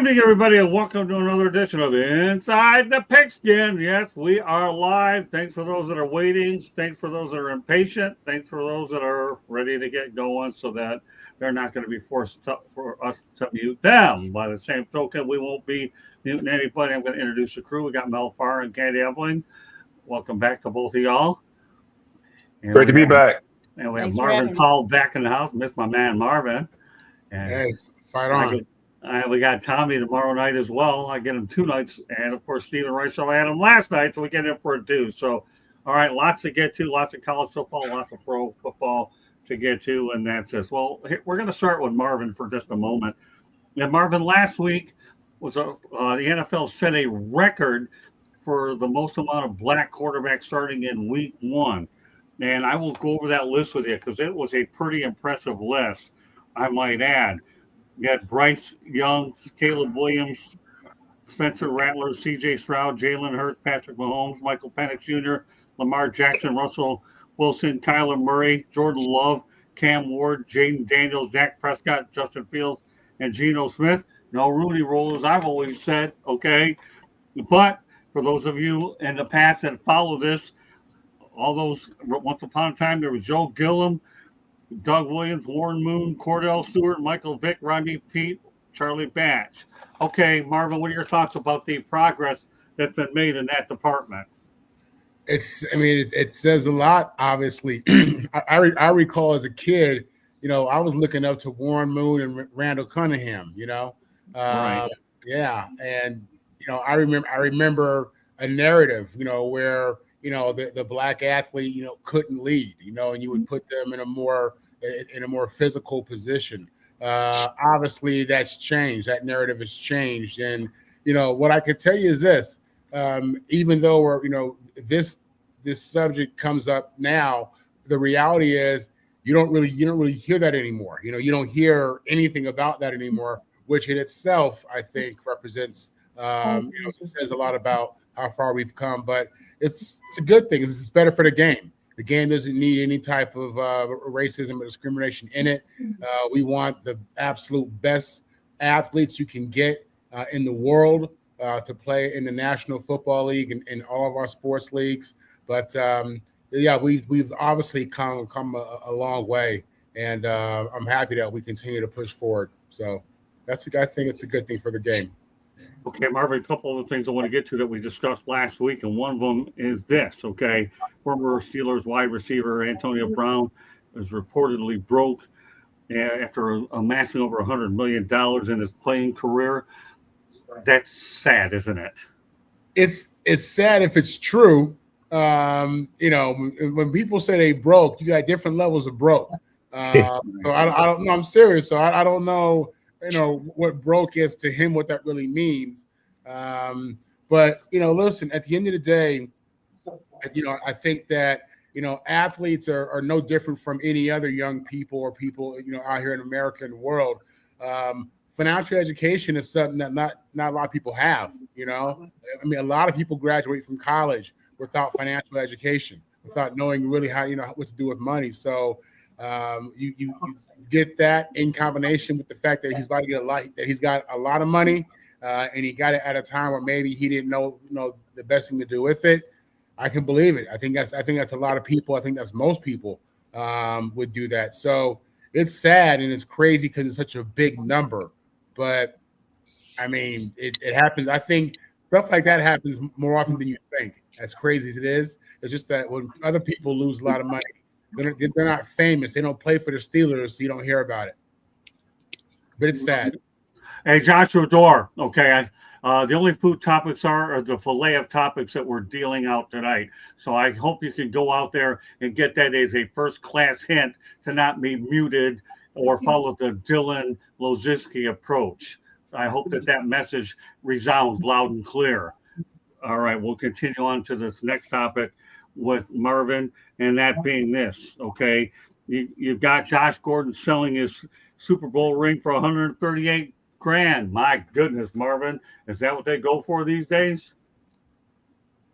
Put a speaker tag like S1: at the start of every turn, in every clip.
S1: evening, everybody, and welcome to another edition of Inside the Pigskin. Yes, we are live. Thanks for those that are waiting. Thanks for those that are impatient. Thanks for those that are ready to get going so that they're not going to be forced for us to mute them. By the same token, we won't be muting anybody. I'm going to introduce the crew. We got Mel Farr and Candy Eveling. Welcome back to both of y'all. And
S2: Great
S1: we
S2: to be
S1: have,
S2: back.
S1: and we have
S3: Thanks for
S1: Marvin
S3: having me.
S1: Paul back in the house. Miss my man Marvin. And
S4: Hey, fight
S1: I
S4: on.
S1: get, we got Tommy tomorrow night as well. I get him 2 nights, and of course Stephen Reichel. I had him last night, so we get him for a two. So, all right, lots to get to, lots of college football, lots of pro football to get to, and that's just well. We're going to start with Marvin for just a moment. And Marvin, last week the NFL set a record for the most amount of black quarterbacks starting in week one, and I will go over that list with you because it was a pretty impressive list, I might add. You got Bryce Young, Caleb Williams, Spencer Rattler, C.J. Stroud, Jalen Hurts, Patrick Mahomes, Michael Penix Jr., Lamar Jackson, Russell Wilson, Kyler Murray, Jordan Love, Cam Ward, Jaden Daniels, Dak Prescott, Justin Fields, and Geno Smith. No Rooney Rule, as I've always said, okay? But for those of you in the past that follow this, all those, once upon a time, there was Joe Gillum, Doug Williams, Warren Moon, Cordell Stewart, Michael Vick, Rodney Pete, Charlie Batch. Okay, Marvin, what are your thoughts about the progress that's been made in that department?
S4: It says a lot, obviously. I recall as a kid, I was looking up to Warren Moon and Randall Cunningham,
S1: Right.
S4: Yeah. And, I remember a narrative, where, the black athlete, couldn't lead, and you would put them in a more physical position. Obviously that's changed. That narrative has changed. And, what I could tell you is this, even though this subject comes up now, the reality is you don't really hear that anymore. You don't hear anything about that anymore, which in itself I think represents it says a lot about how far we've come. But it's a good thing. It's better for the game. The game doesn't need any type of racism or discrimination in it. We want the absolute best athletes you can get in the world to play in the National Football League and all of our sports leagues. But we've obviously come a long way, and I'm happy that we continue to push forward. So I think it's a good thing for the game.
S1: Okay, Marvin, a couple of the things I want to get to that we discussed last week, and one of them is this, okay? Former Steelers wide receiver Antonio Brown is reportedly broke after amassing over $100 million in his playing career. That's sad, isn't it?
S4: It's sad if it's true. When people say they broke, you got different levels of broke. So I don't know. I'm serious. So I don't know, what broke is to him, what that really means. But listen, at the end of the day, I think that, athletes are no different from any other young people or people, out here in America and the world. Financial education is something that not a lot of people have, a lot of people graduate from college without financial education, without knowing really how, what to do with money. So you get that in combination with the fact that he's about to get he's got a lot of money, and he got it at a time where maybe he didn't know the best thing to do with it. I can believe it. I think that's a lot of people. I think that's most people would do that. So it's sad and it's crazy because it's such a big number. But it happens. I think stuff like that happens more often than you think. As crazy as it is, it's just that when other people lose a lot of money, they're not famous. They don't play for the Steelers, so you don't hear about it. But it's sad.
S1: Hey, Joshua Dorr, okay, the only food topics are the fillet of topics that we're dealing out tonight. So I hope you can go out there and get that as a first-class hint to not be muted or follow the Dylan Lozinski approach. I hope that message resounds loud and clear. All right, we'll continue on to this next topic with Marvin, and that being this, okay? You've got Josh Gordon selling his Super Bowl ring for 138 grand. My goodness, Marvin, is that what they go for these days?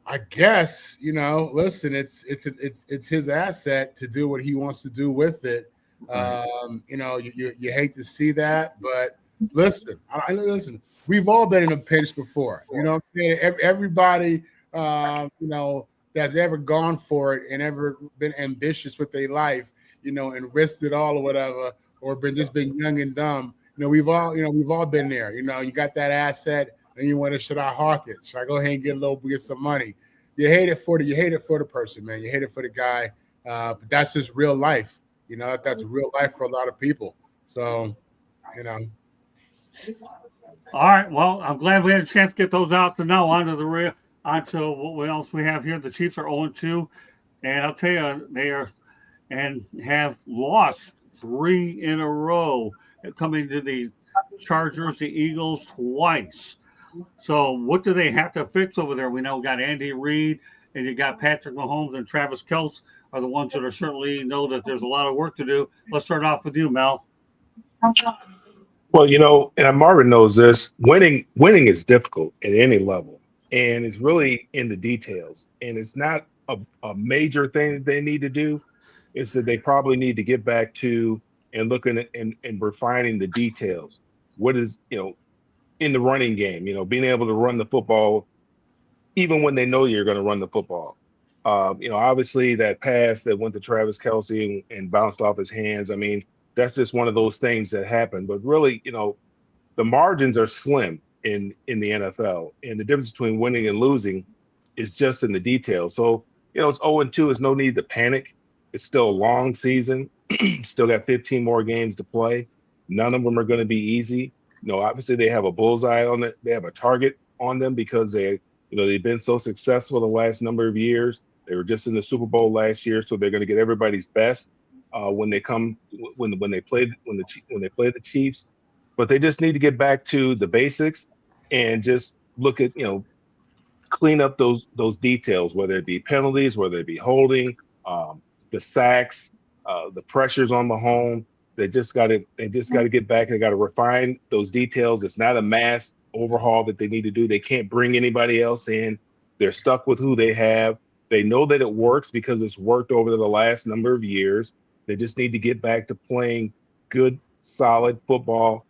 S4: I guess, listen, it's his asset to do what he wants to do with it. You hate to see that, but Listen, listen. We've all been in a pinch before. You know what I'm saying? Everybody, that's ever gone for it and ever been ambitious with their life, and risked it all or whatever, or been young and dumb. We've all been there. You got that asset and you want to, should I hawk it? Should I go ahead and get some money? You hate it for the person, man. You hate it for the guy. But that's just real life. That's real life for a lot of people. So, you know.
S1: All right. Well, I'm glad we had a chance to get those out. So now onto what else we have here. The Chiefs are 0-2, and I'll tell you, they are and have lost three in a row, coming to the Chargers, the Eagles twice. So what do they have to fix over there? We know we got Andy Reid and you got Patrick Mahomes and Travis Kelce are the ones that are certainly know that there's a lot of work to do. Let's start off with you, Mel.
S2: Well, and Marvin knows this. Winning is difficult at any level, and it's really in the details. And it's not a major thing that they need to do. It's that they probably need to get back to and looking at and refining the details. What is, in the running game, being able to run the football even when they know you're going to run the football. Obviously that pass that went to Travis Kelce and bounced off his hands. I mean, that's just one of those things that happen. But really, the margins are slim in the NFL, and the difference between winning and losing is just in the details. So, it's 0-2. It's no need to panic. It's still a long season. Still got 15 more games to play. None of them are going to be easy. Obviously they have a bullseye on it. They have a target on them because they've been so successful the last number of years. They were just in the Super Bowl last year, so they're going to get everybody's best when they play the Chiefs. But they just need to get back to the basics and just look at clean up those details, whether it be penalties, whether it be holding, the sacks, the pressures on the home. They just got to get back. They got to refine those details. It's not a mass overhaul that they need to do. They can't bring anybody else in. They're stuck with who they have. They know that it works because it's worked over the last number of years. They just need to get back to playing good, solid football,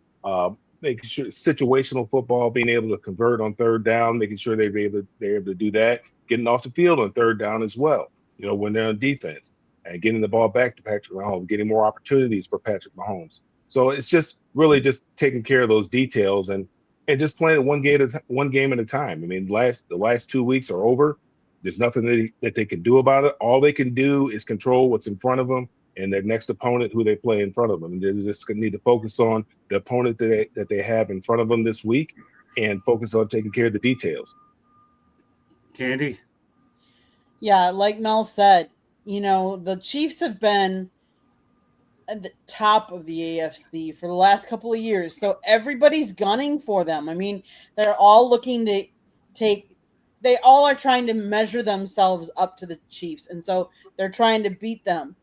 S2: making sure situational football, being able to convert on third down, making sure they're able to do that, getting off the field on third down as well, when they're on defense, and getting the ball back to Patrick Mahomes, getting more opportunities for Patrick Mahomes. So it's just really just taking care of those details and just playing one game at a time. I mean, the last 2 weeks are over. There's nothing that they can do about it. All they can do is control what's in front of them and their next opponent, who they play in front of them. And they just need to focus on the opponent that they have in front of them this week and focus on taking care of the details.
S1: Candy?
S3: Yeah, like Mel said, the Chiefs have been at the top of the AFC for the last couple of years. So everybody's gunning for them. I mean, they're all looking to they all are trying to measure themselves up to the Chiefs. And so they're trying to beat them.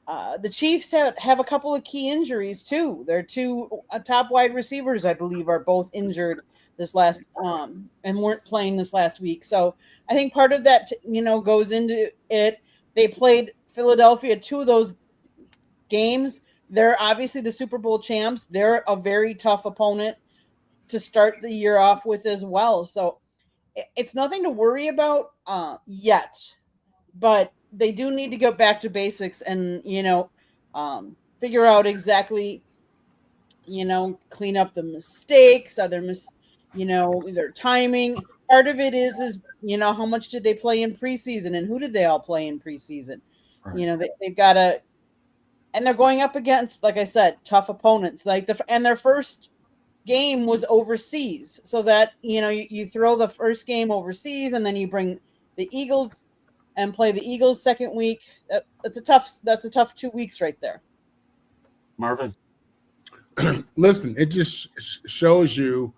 S3: The Chiefs have a couple of key injuries too. Their two top wide receivers, I believe, are both injured this last and weren't playing this last week. So I think part of that, goes into it. They played Philadelphia 2 of those games. They're obviously the Super Bowl champs. They're a very tough opponent to start the year off with as well. So it's nothing to worry about yet, but they do need to go back to basics and, figure out exactly, clean up the mistakes, their timing. Part of it is, how much did they play in preseason and who did they all play in preseason? Right. They've got to, and they're going up against, like I said, tough opponents. And their first game was overseas, so that you throw the first game overseas and then you bring the Eagles and play the Eagles second week. That's a tough 2 weeks right there.
S1: Marvin?
S4: Listen, it just shows you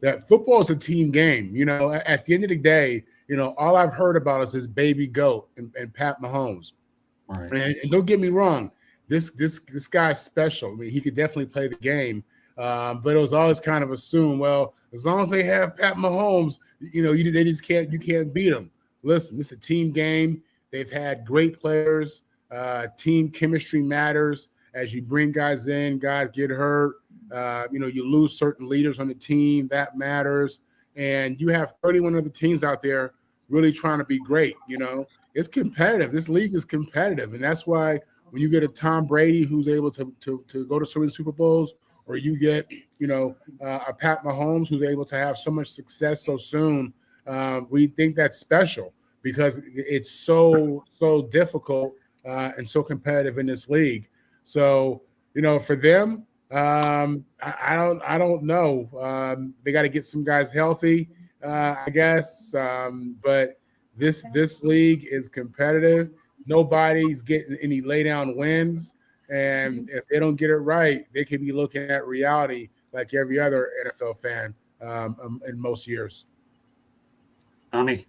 S4: that football is a team game. At the end of the day, all I've heard about is his baby goat and Pat Mahomes.
S1: Right.
S4: And don't get me wrong, this guy's special. I mean, he could definitely play the game, but it was always kind of assumed, well, as long as they have Pat Mahomes, they just you can't beat them. Listen, this is a team game. They've had great players. Team chemistry matters. As you bring guys in, guys get hurt. You lose certain leaders on the team. That matters. And you have 31 other teams out there really trying to be great. It's competitive. This league is competitive. And that's why when you get a Tom Brady who's able to go to so many Super Bowls, or you get, a Pat Mahomes who's able to have so much success so soon, we think that's special because it's so difficult and so competitive in this league. So, for them, I don't know. They got to get some guys healthy, I guess. But this league is competitive. Nobody's getting any lay down wins. And if they don't get it right, they could be looking at reality like every other NFL fan in most years.
S1: Tommy.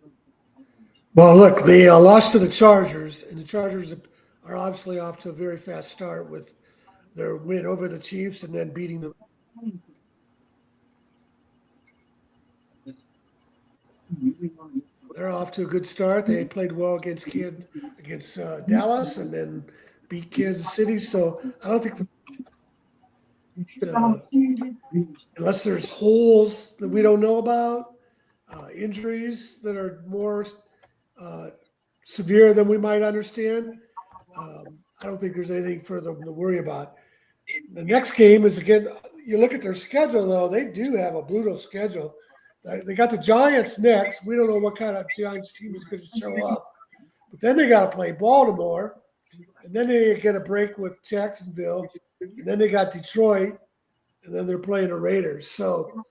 S5: Well, look, they lost to the Chargers, and the Chargers are obviously off to a very fast start with their win over the Chiefs and then beating them. They're off to a good start. They played well against Dallas and then beat Kansas City. So I don't think unless there's holes that we don't know about, injuries that are more severe than we might understand, I don't think there's anything for them to worry about. The next game is, again, you look at their schedule, though, they do have a brutal schedule. They got the Giants next. We don't know what kind of Giants team is going to show up. But then they got to play Baltimore, and then they get a break with Jacksonville, and then they got Detroit, and then they're playing the Raiders. So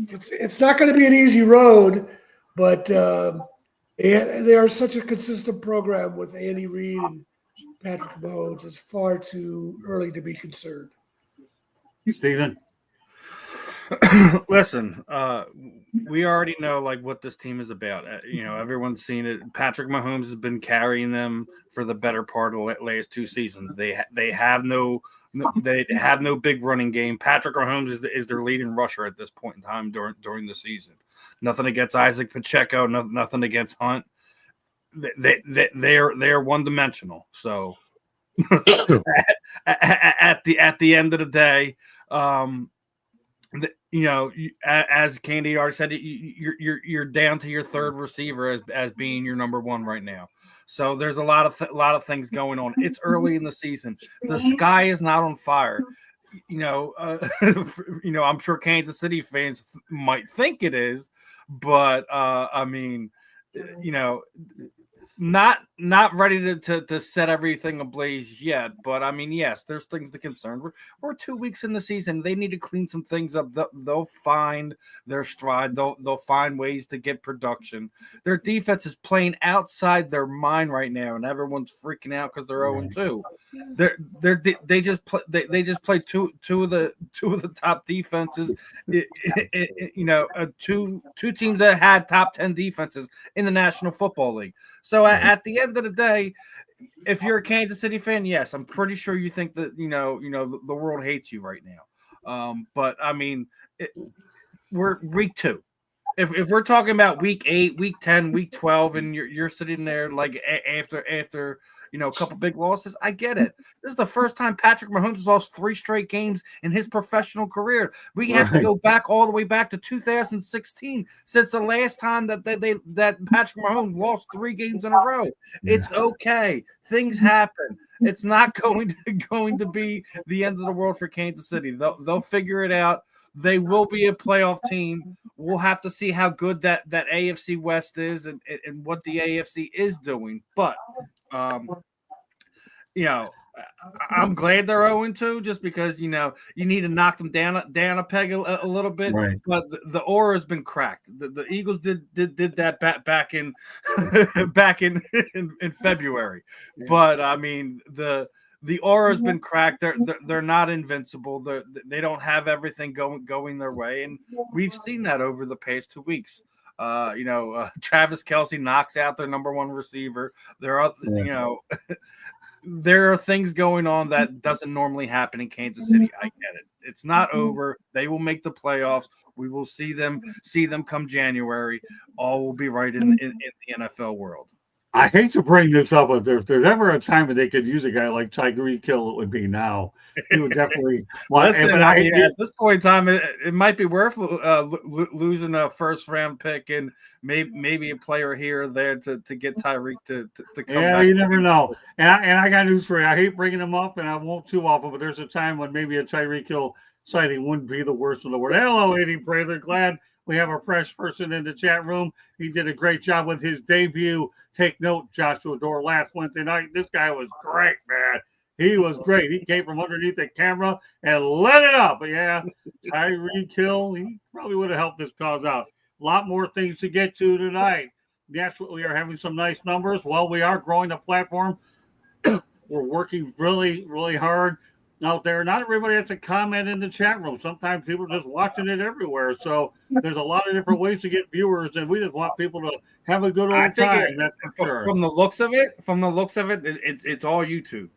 S5: it's not going to be an easy road, but they are such a consistent program with Andy Reid and Patrick Mahomes. It's far too early to be concerned.
S1: Steven.
S6: Listen, we already know what this team is about. Everyone's seen it. Patrick Mahomes has been carrying them for the better part of the last 2 seasons. They have no big running game. Patrick Mahomes is their leading rusher at this point in time during the season. Nothing against Isaac Pacheco. Nothing against Hunt. They are one dimensional. So at the end of the day. As Candy already said, you're down to your third receiver as being your number one right now. So there's a lot of things going on. It's early in the season. The sky is not on fire. I'm sure Kansas City fans might think it is, but not ready to set everything ablaze yet, but yes, there's things to concern. We're 2 weeks in the season. They need to clean some things up. They'll find their stride. They'll find ways to get production. Their defense is playing outside their mind right now, and everyone's freaking out because they're 0-2. They just played two of the top defenses. Two teams that had top 10 defenses in the National Football League. So at the end of the day, if you're a Kansas City fan, yes, I'm pretty sure you think that the world hates you right now. But we're week 2. If we're talking about week 8, week 10, week 12, and you're sitting there after a couple big losses, I get it. This is the first time Patrick Mahomes has lost 3 straight games in his professional career. We have to go back all the way back to 2016 since the last time that Patrick Mahomes lost 3 games in a row. It's okay. Things happen. It's not going to be the end of the world for Kansas City. They'll figure it out. They will be a playoff team. We'll have to see how good that AFC West is and what the AFC is doing. But I'm glad they're 0-2 just because you need to knock them down a peg a little bit.
S1: Right.
S6: But the aura has been cracked. The Eagles did that back in in February.
S1: Yeah.
S6: But the aura has been cracked. They're not invincible. They don't have everything going their way, and we've seen that over the past 2 weeks. Travis Kelce knocks out their number 1 receiver. There are there are things going on that doesn't normally happen in Kansas City. I get it. It's not over. They will make the playoffs. We will see them come January. All will be right in the NFL world.
S1: I hate to bring this up, but if there's ever a time that they could use a guy like Tyreek Hill, it would be now. He would definitely.
S6: Listen,
S1: But
S6: I mean, at this point in time, it might be worth losing a first round pick and maybe a player here or there to get Tyreek to come
S1: yeah,
S6: back.
S1: you never know. And I got news for you. I hate bringing him up, and I won't too often. But there's a time when maybe a Tyreek Hill sighting wouldn't be the worst in the world. Hello, Eddie Prather. Glad we have a fresh person in the chat room. He did a great job with his debut. Take note, Joshua Door, last Wednesday night. This guy was great, man. He was great. He came from underneath the camera and lit it up. But yeah, Tyreek Hill, he probably would have helped this cause out. A lot more things to get to tonight. Yes, we are having some nice numbers. Well, we are growing the platform. We're working really, really hard out there. Not everybody has to comment in the chat room. Sometimes people are just watching it everywhere. So there's a lot of different ways to get viewers, and we just want people to have a good old time. That's for sure.
S6: From the looks of it, it's all YouTube.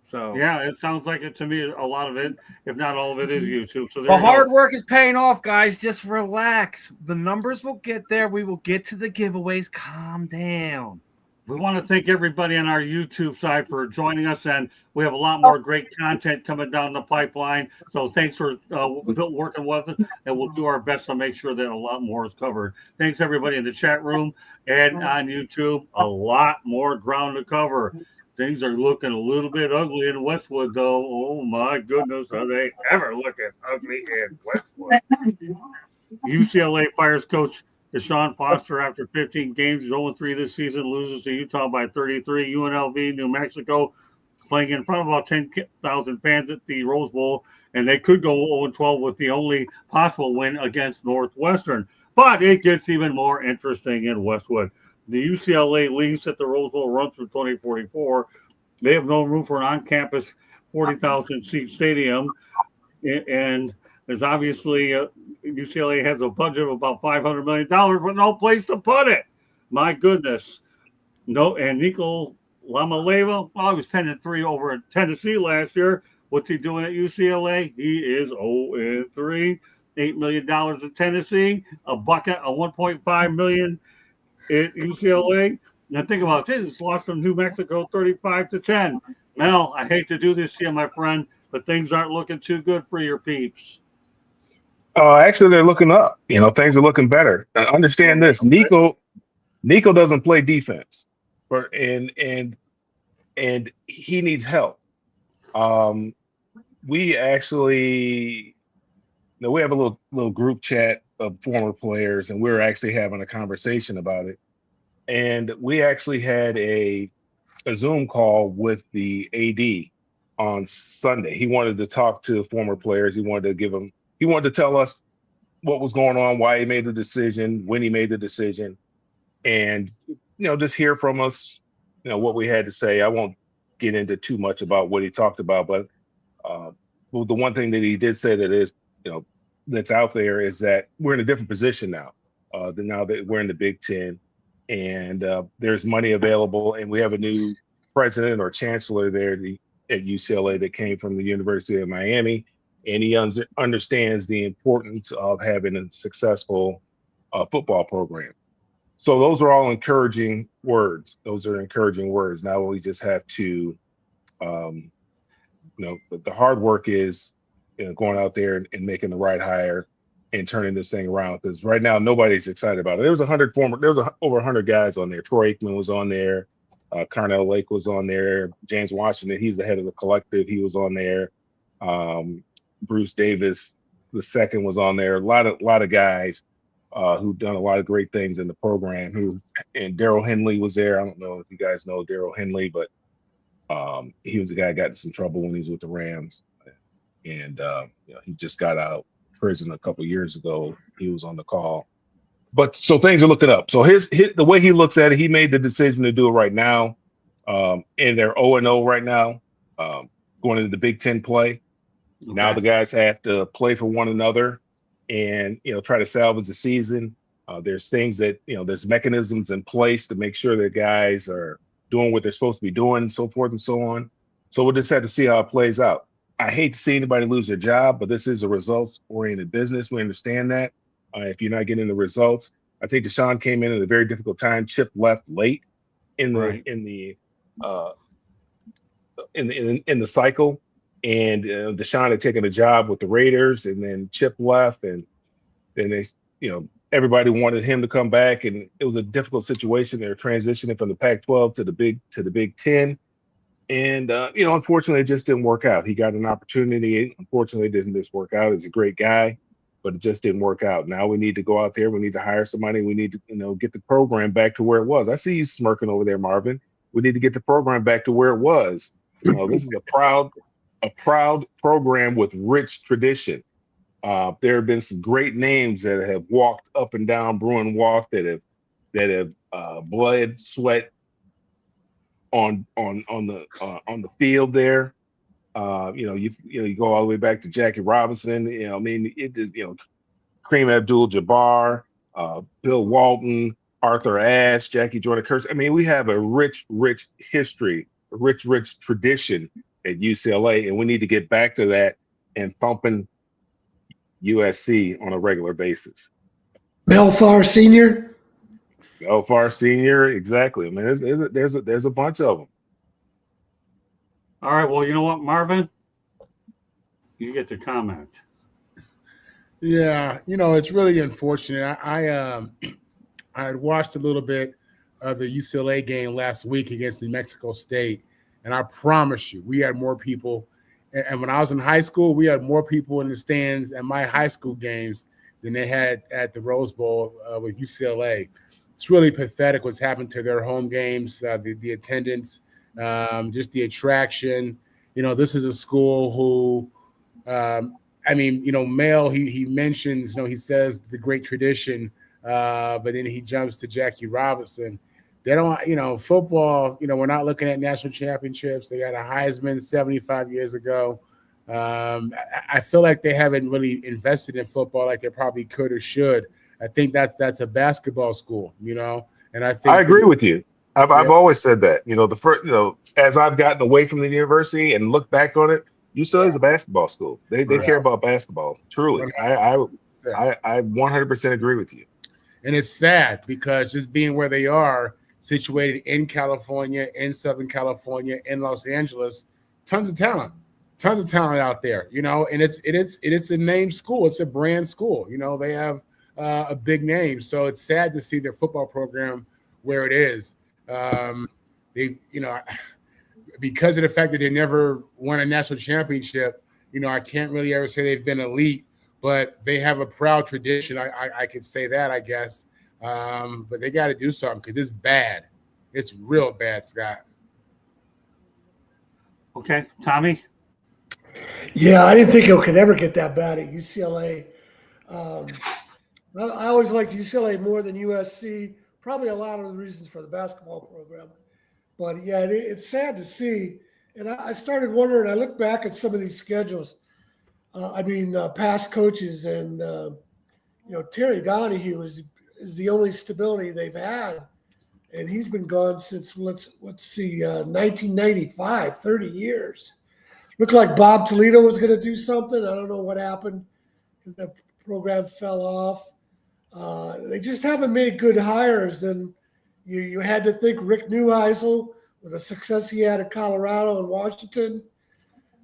S6: So
S1: yeah, it sounds like it to me. A lot of it, if not all of it, is YouTube. So
S6: the hard work is paying off, guys. Just relax. The numbers will get there. We will get to the giveaways. Calm down.
S1: We want to thank everybody on our YouTube side for joining us, and we have a lot more great content coming down the pipeline. So thanks for working with us, and we'll do our best to make sure that a lot more is covered. Thanks, everybody in the chat room and on YouTube. A lot more ground to cover. Things are looking a little bit ugly in Westwood, though. Oh, my goodness, are they ever looking ugly in Westwood? UCLA fires coach Deshaun Foster after 15 games. He's 0-3 this season, loses to Utah by 33. UNLV, New Mexico, playing in front of about 10,000 fans at the Rose Bowl, and they could go 0-12 with the only possible win against Northwestern. But it gets even more interesting in Westwood. The UCLA lease at the Rose Bowl runs through 2044. They have no room for an on-campus 40,000-seat stadium, and there's obviously UCLA has a budget of about $500 million, but no place to put it. My goodness. No, and Nico Lamaleva, well, he was 10-3 over at Tennessee last year. What's he doing at UCLA? He is 0-3. $8 million at Tennessee, a bucket of $1.5 million at UCLA. Now think about this. It's lost from New Mexico 35-10. Mel, I hate to do this to you, my friend, but things aren't looking too good for your peeps.
S2: Actually, they're looking up. Things are looking better. Understand this: Nico doesn't play defense, and he needs help. We actually, we have a little group chat of former players, and we're actually having a conversation about it. And we actually had a Zoom call with the AD on Sunday. He wanted to talk to former players. He wanted to tell us what was going on, why he made the decision, when he made the decision, and just hear from us, what we had to say. I won't get into too much about what he talked about, but the one thing that he did say that is, that's out there is that we're in a different position now. Now that we're in the Big Ten, and there's money available, and we have a new president or chancellor there at UCLA that came from the University of Miami, and he understands the importance of having a successful football program. So those are all encouraging words. Now we just have to, the hard work is going out there and making the right hire and turning this thing around, because right now nobody's excited about it. There was over 100 guys on there. Troy Aikman was on there. Carnell Lake was on there. James Washington, he's the head of the collective. He was on there. Bruce Davis II was on there. A lot of guys who've done a lot of great things in the program. And Daryl Henley was there. I don't know if you guys know Daryl Henley, but he was the guy who got in some trouble when he was with the Rams, and he just got out of prison a couple of years ago. He was on the call. But so things are looking up. So the way he looks at it, he made the decision to do it right now. And they're 0-0 right now, going into the Big Ten play. Okay. Now the guys have to play for one another and try to salvage the season. There's things that there's mechanisms in place to make sure that guys are doing what they're supposed to be doing, and so forth and so on. So we'll just have to see how it plays out. I hate to see anybody lose their job, but this is a results-oriented business. We understand that. If you're not getting the results, I think Deshaun came in at a very difficult time. Chip left late, in the
S1: Right.
S2: in the cycle. And Deshaun had taken a job with the Raiders, and then Chip left, and then everybody wanted him to come back, and it was a difficult situation. They were transitioning from the Pac-12 to the Big Ten, and unfortunately, it just didn't work out. He got an opportunity. Unfortunately, it didn't just work out. He's a great guy, but it just didn't work out. Now we need to go out there. We need to hire somebody. We need to get the program back to where it was. I see you smirking over there, Marvin. We need to get the program back to where it was. This is a proud program with rich tradition. There have been some great names that have walked up and down Bruin Walk that have bled, sweat on the field there. You go all the way back to Jackie Robinson. Kareem Abdul-Jabbar, Bill Walton, Arthur Ashe, Jackie Jordan Kurtz. I mean, we have a rich history, a rich tradition at UCLA, and we need to get back to that and thumping USC on a regular basis.
S5: Belfar Senior.
S2: Belfar Senior, exactly. I mean, there's a bunch of them.
S1: All right. Well, you know what, Marvin? You get to comment.
S4: Yeah, it's really unfortunate. I had watched a little bit of the UCLA game last week against New Mexico State, and I promise you, we had more people. And when I was in high school, we had more people in the stands at my high school games than they had at the Rose Bowl with UCLA. It's really pathetic what's happened to their home games, the attendance, just the attraction. This is a school who, Mel, he mentions, he says the great tradition, but then he jumps to Jackie Robinson. They don't, football, we're not looking at national championships. They got a Heisman 75 years ago. I feel like they haven't really invested in football like they probably could or should. I think that's a basketball school, and I think
S2: I agree with you. I've always said that, as I've gotten away from the university and looked back on it, UCLA is a basketball school. They care about basketball. Truly. I 100% agree with you.
S4: And it's sad because just being where they are, situated in California, in Southern California, in Los Angeles, tons of talent out there, and it's a named school. It's a brand school. They have a big name. So it's sad to see their football program where it is. Because of the fact that they never won a national championship, I can't really ever say they've been elite, but they have a proud tradition. I could say that, I guess. But they got to do something because it's bad. It's real bad, Scott.
S1: Okay, Tommy?
S5: Yeah, I didn't think it could ever get that bad at UCLA. I always liked UCLA more than USC. Probably a lot of the reasons for the basketball program. But, yeah, it's sad to see. And I started wondering, I look back at some of these schedules. Past coaches and, Terry Donahue is the only stability they've had. And he's been gone since, let's see, 1995, 30 years. Looked like Bob Toledo was going to do something. I don't know what happened. The program fell off. They just haven't made good hires. And you had to think Rick Neuheisel, with the success he had at Colorado and Washington.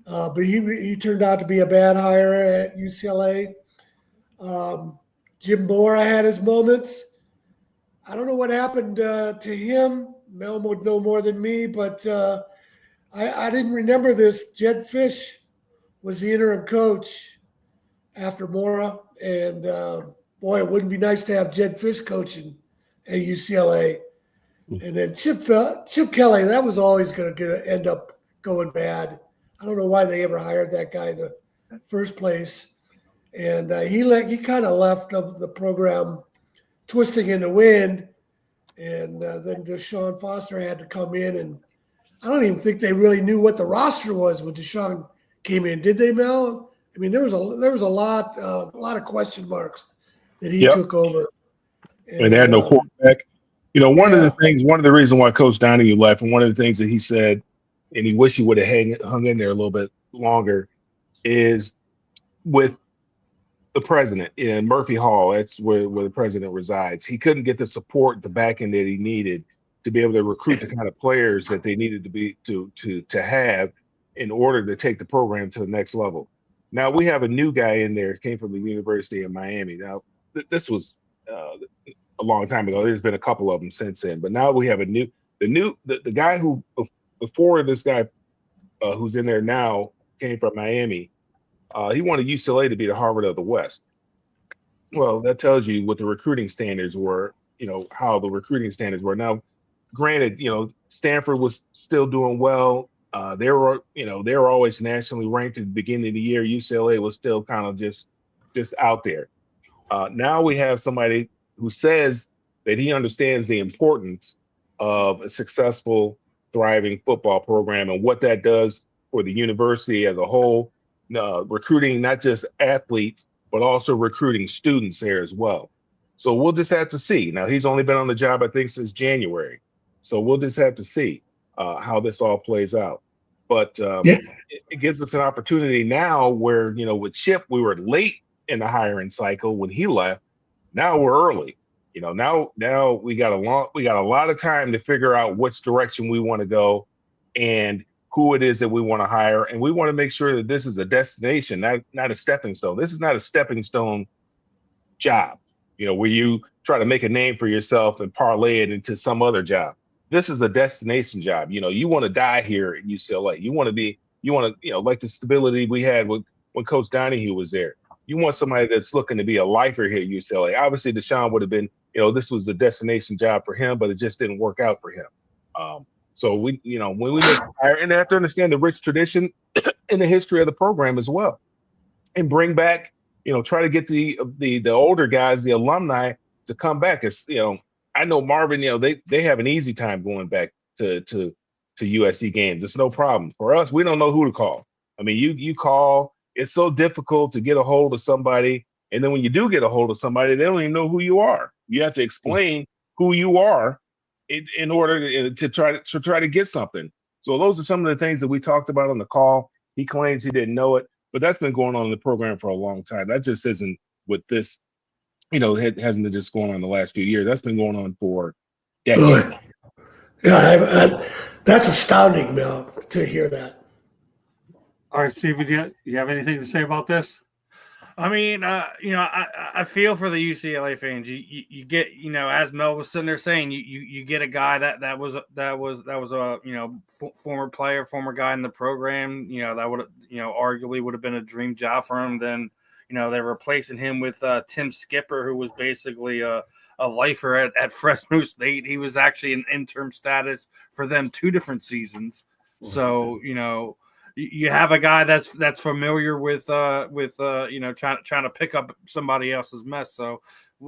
S5: But he turned out to be a bad hire at UCLA. Jim Bora had his moments. I don't know what happened to him. Mel would know more than me, but I didn't remember this. Jed Fish was the interim coach after Mora. And, boy, it wouldn't be nice to have Jed Fish coaching at UCLA. And then Chip Kelly, that was always going to end up going bad. I don't know why they ever hired that guy in the first place. And he kind of left the program twisting in the wind. And then Deshaun Foster had to come in. And I don't even think they really knew what the roster was when Deshaun came in. Did they, Mel? I mean, there was a lot of question marks that he took over.
S2: And they had no quarterback. One of the reasons why Coach Donahue left, and one of the things that he said, and he wished he would have hung in there a little bit longer, is with the president in Murphy Hall. That's where the president resides. He couldn't get the support, the backing that he needed to be able to recruit the kind of players that they needed to have in order to take the program to the next level. Now we have a new guy in there, came from the University of Miami. Now this was a long time ago. There's been a couple of them since then, but now we have the guy who before this guy who's in there now came from Miami. He wanted UCLA to be the Harvard of the West. Well, that tells you what the recruiting standards were, how the recruiting standards were. Now, granted, Stanford was still doing well. They were always nationally ranked at the beginning of the year. UCLA was still kind of just out there. Now we have somebody who says that he understands the importance of a successful, thriving football program and what that does for the university as a whole, recruiting not just athletes, but also recruiting students there as well. So we'll just have to see. Now, he's only been on the job, I think, since January. So we'll just have to see how this all plays out. But it gives us an opportunity now where, with Chip, we were late in the hiring cycle when he left. Now we're early. Now we got a lot of time to figure out which direction we want to go and who it is that we want to hire. And we want to make sure that this is a destination, not a stepping stone. This is not a stepping stone job, where you try to make a name for yourself and parlay it into some other job. This is a destination job. You want to die here at UCLA. You want to, like the stability we had when Coach Donahue was there. You want somebody that's looking to be a lifer here at UCLA. Obviously, Deshaun would have been, this was the destination job for him, but it just didn't work out for him. So when we make a hire, and they have to understand the rich tradition in the history of the program as well, and bring back, try to get the older guys, the alumni, to come back. It's, I know Marvin, they have an easy time going back to USC games. It's no problem. For us, we don't know who to call. I mean, you call. It's so difficult to get a hold of somebody, and then when you do get a hold of somebody, they don't even know who you are. You have to explain who you are in order to try to get something. So those are some of the things that we talked about on the call. He claims he didn't know it, but that's been going on in the program for a long time. That just isn't with this, it hasn't been just going on the last few years. That's been going on for decades.
S5: Really? Yeah, that's astounding, Mel, to hear that.
S1: All right, Steve, do you have anything to say about this?
S6: I mean, I feel for the UCLA fans. You get, as Mel was sitting there saying, you get a guy that was a former player, former guy in the program. That would arguably would have been a dream job for him. Then they're replacing him with Tim Skipper, who was basically a lifer at Fresno State. He was actually in interim status for them 2 different seasons. So you have a guy that's familiar with trying to pick up somebody else's mess. So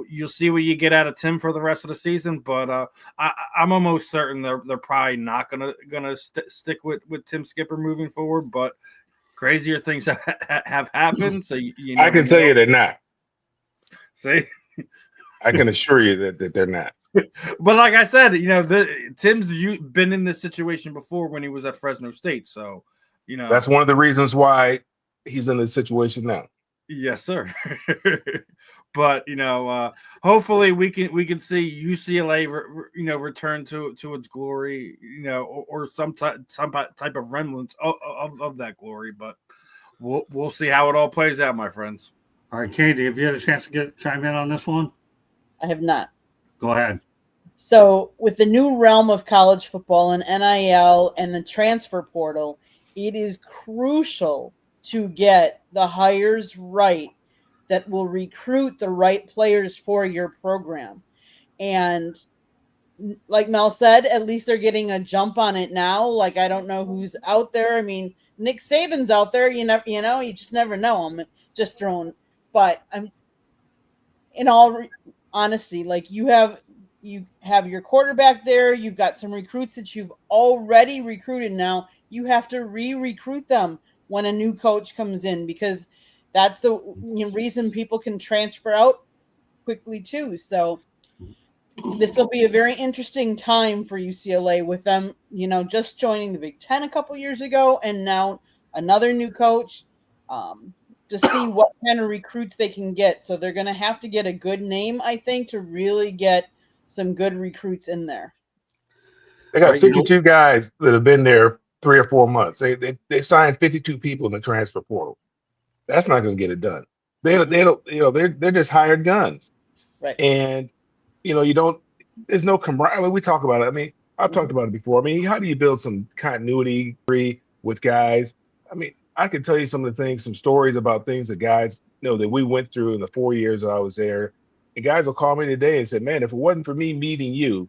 S6: you'll see what you get out of Tim for the rest of the season. But I'm almost certain they're probably not gonna stick with Tim Skipper moving forward. But crazier things have happened. So
S2: I can tell you they're not.
S6: See,
S2: I can assure you that they're not.
S6: But like I said, Tim's been in this situation before when he was at Fresno State. So.
S2: That's one of the reasons why he's in this situation now.
S6: Yes, sir. But hopefully we can see UCLA return to its glory, or some type of remnants of that glory. But we'll see how it all plays out, my friends.
S1: All right, Katie, have you had a chance to chime in on this one?
S3: I have not.
S1: Go ahead.
S3: So with the new realm of college football and NIL and the transfer portal, it is crucial to get the hires right that will recruit the right players for your program. And like Mel said, at least they're getting a jump on it now. Like, I don't know who's out there. I mean, Nick Saban's out there. You just never know. I'm just throwing. But I'm, in all honesty, like you have your quarterback there. You've got some recruits that you've already recruited now. You have to re-recruit them when a new coach comes in, because that's the reason people can transfer out quickly too. So this will be a very interesting time for UCLA with them, just joining the Big Ten a couple years ago, and now another new coach to see what kind of recruits they can get. So they're going to have to get a good name, I think, to really get some good recruits in there.
S2: They got
S1: Right, you know,
S2: 52 guys that have been there 3 or 4 months. They signed 52 people in the transfer portal. That's not going to get it done. They don't, they're just hired guns.
S3: Right.
S2: And you don't. There's no camaraderie. I mean, we talk about it. I mean, I've talked about it before. I mean, how do you build some continuity with guys? I mean, I can tell you some of the things, some stories about things that guys that we went through in the 4 years that I was there. And guys will call me today and say, "Man, if it wasn't for me meeting you,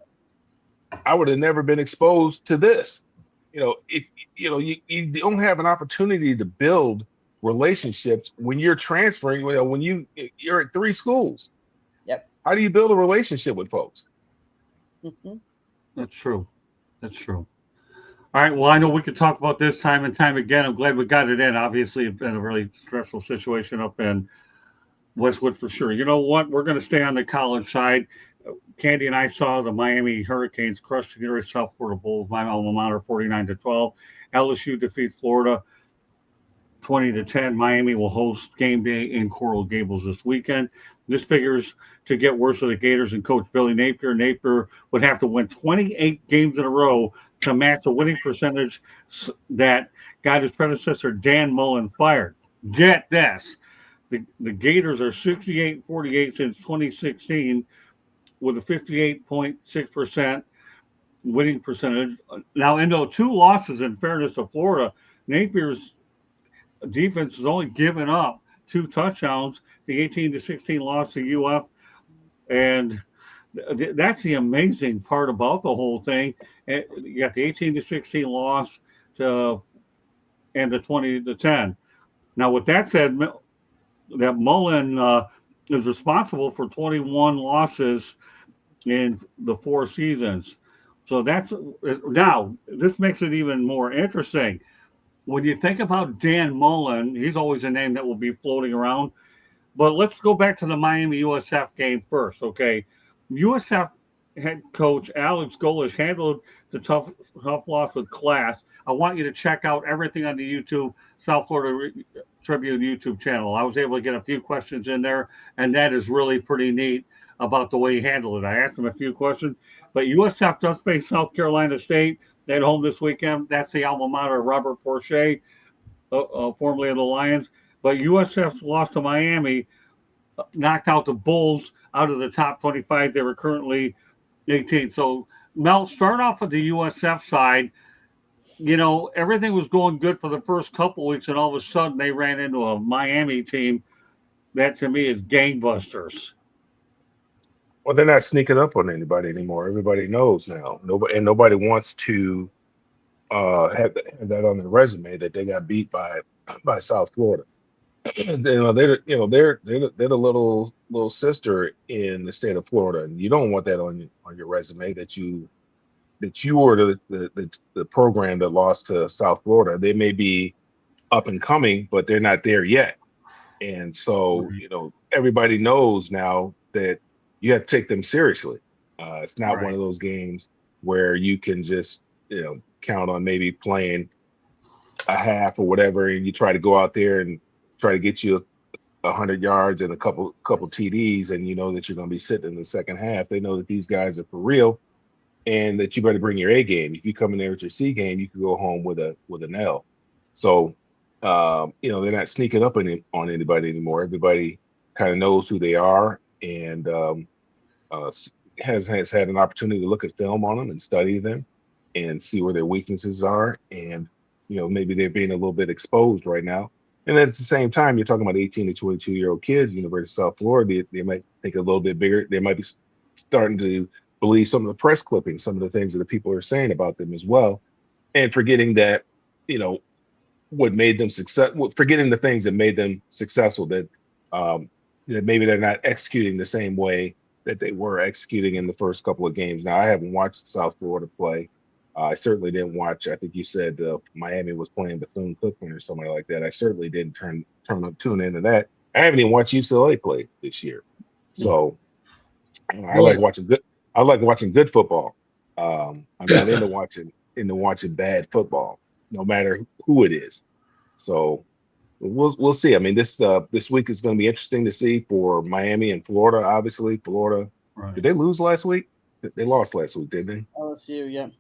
S2: I would have never been exposed to this." If you don't have an opportunity to build relationships when you're transferring, when you're at 3 schools.
S3: Yep.
S2: How do you build a relationship with folks?
S1: that's true. That's true. All right. Well, I know we could talk about this time and time again. I'm glad we got it in. Obviously, it's been a really stressful situation up in Westwood for sure. You know what? We're going to stay on the college side. Candy and I saw the Miami Hurricanes crush the University of South Florida Bulls, my alma mater, 49-12. LSU defeats Florida 20-10. Miami will host game day in Coral Gables this weekend. This figures to get worse of the Gators and coach Billy Napier. Napier would have to win 28 games in a row to match the winning percentage that got his predecessor Dan Mullen fired. Get this. The Gators are 68-48 since 2016 with a 58.6% winning percentage. Now, in those 2 losses, in fairness to Florida, Napier's defense has only given up 2 touchdowns, the 18-16 loss to UF. And that's the amazing part about the whole thing. You got the 18-16 loss to and the 20-10. Now, with that said, that Mullen is responsible for 21 losses in the 4 seasons. So now this makes it even more interesting. When you think about Dan Mullen, he's always a name that will be floating around. But let's go back to the Miami USF game first, okay? USF head coach Alex Golesh handled the tough loss with class. I want you to check out everything on the YouTube South Florida Tribune YouTube channel. I was able to get a few questions in there, and that is really pretty neat about the way he handled it. I asked him a few questions, but USF does face South Carolina State at home this weekend. That's the alma mater of Robert Porcher, formerly of the Lions. But USF's loss to Miami knocked out the Bulls out of the top 25. They were currently 18. So, Mel, start off with the USF side. Everything was going good for the first couple weeks, and all of a sudden they ran into a Miami team that, to me, is gangbusters.
S2: Well, they're not sneaking up on anybody anymore. Everybody knows now. Nobody wants to have that on their resume that they got beat by South Florida. They're the little sister in the state of Florida, and you don't want that on your resume that you were the program that lost to South Florida. They may be up and coming, but they're not there yet. And so, everybody knows now that you have to take them seriously. It's not one of those games where you can just, count on maybe playing a half or whatever, and you try to go out there and try to get you 100 yards and a couple TDs, and you know that you're going to be sitting in the second half. They know that these guys are for real, and that you better bring your A game. If you come in there with your C game, you could go home with an L. So, they're not sneaking up on anybody anymore. Everybody kind of knows who they are, and has had an opportunity to look at film on them and study them and see where their weaknesses are. And, maybe they're being a little bit exposed right now. And then at the same time, you're talking about 18 to 22-year-old kids, University of South Florida. They might think a little bit bigger. They might be starting to believe some of the press clippings, some of the things that the people are saying about them as well, and forgetting that, what made them forgetting the things that made them successful, that maybe they're not executing the same way that they were executing in the first couple of games. Now, I haven't watched South Florida play. I certainly didn't watch. I think you said Miami was playing Bethune-Cookman or somebody like that. I certainly didn't tune into that. I haven't even watched UCLA play this year. So I like watching good. I like watching good football. I'm not into watching bad football, no matter who it is. So we'll see. I mean, this week is going to be interesting to see for Miami and Florida. Obviously, Florida. Right. Did they lose last week? They lost last week, didn't they?
S3: LSU, yeah.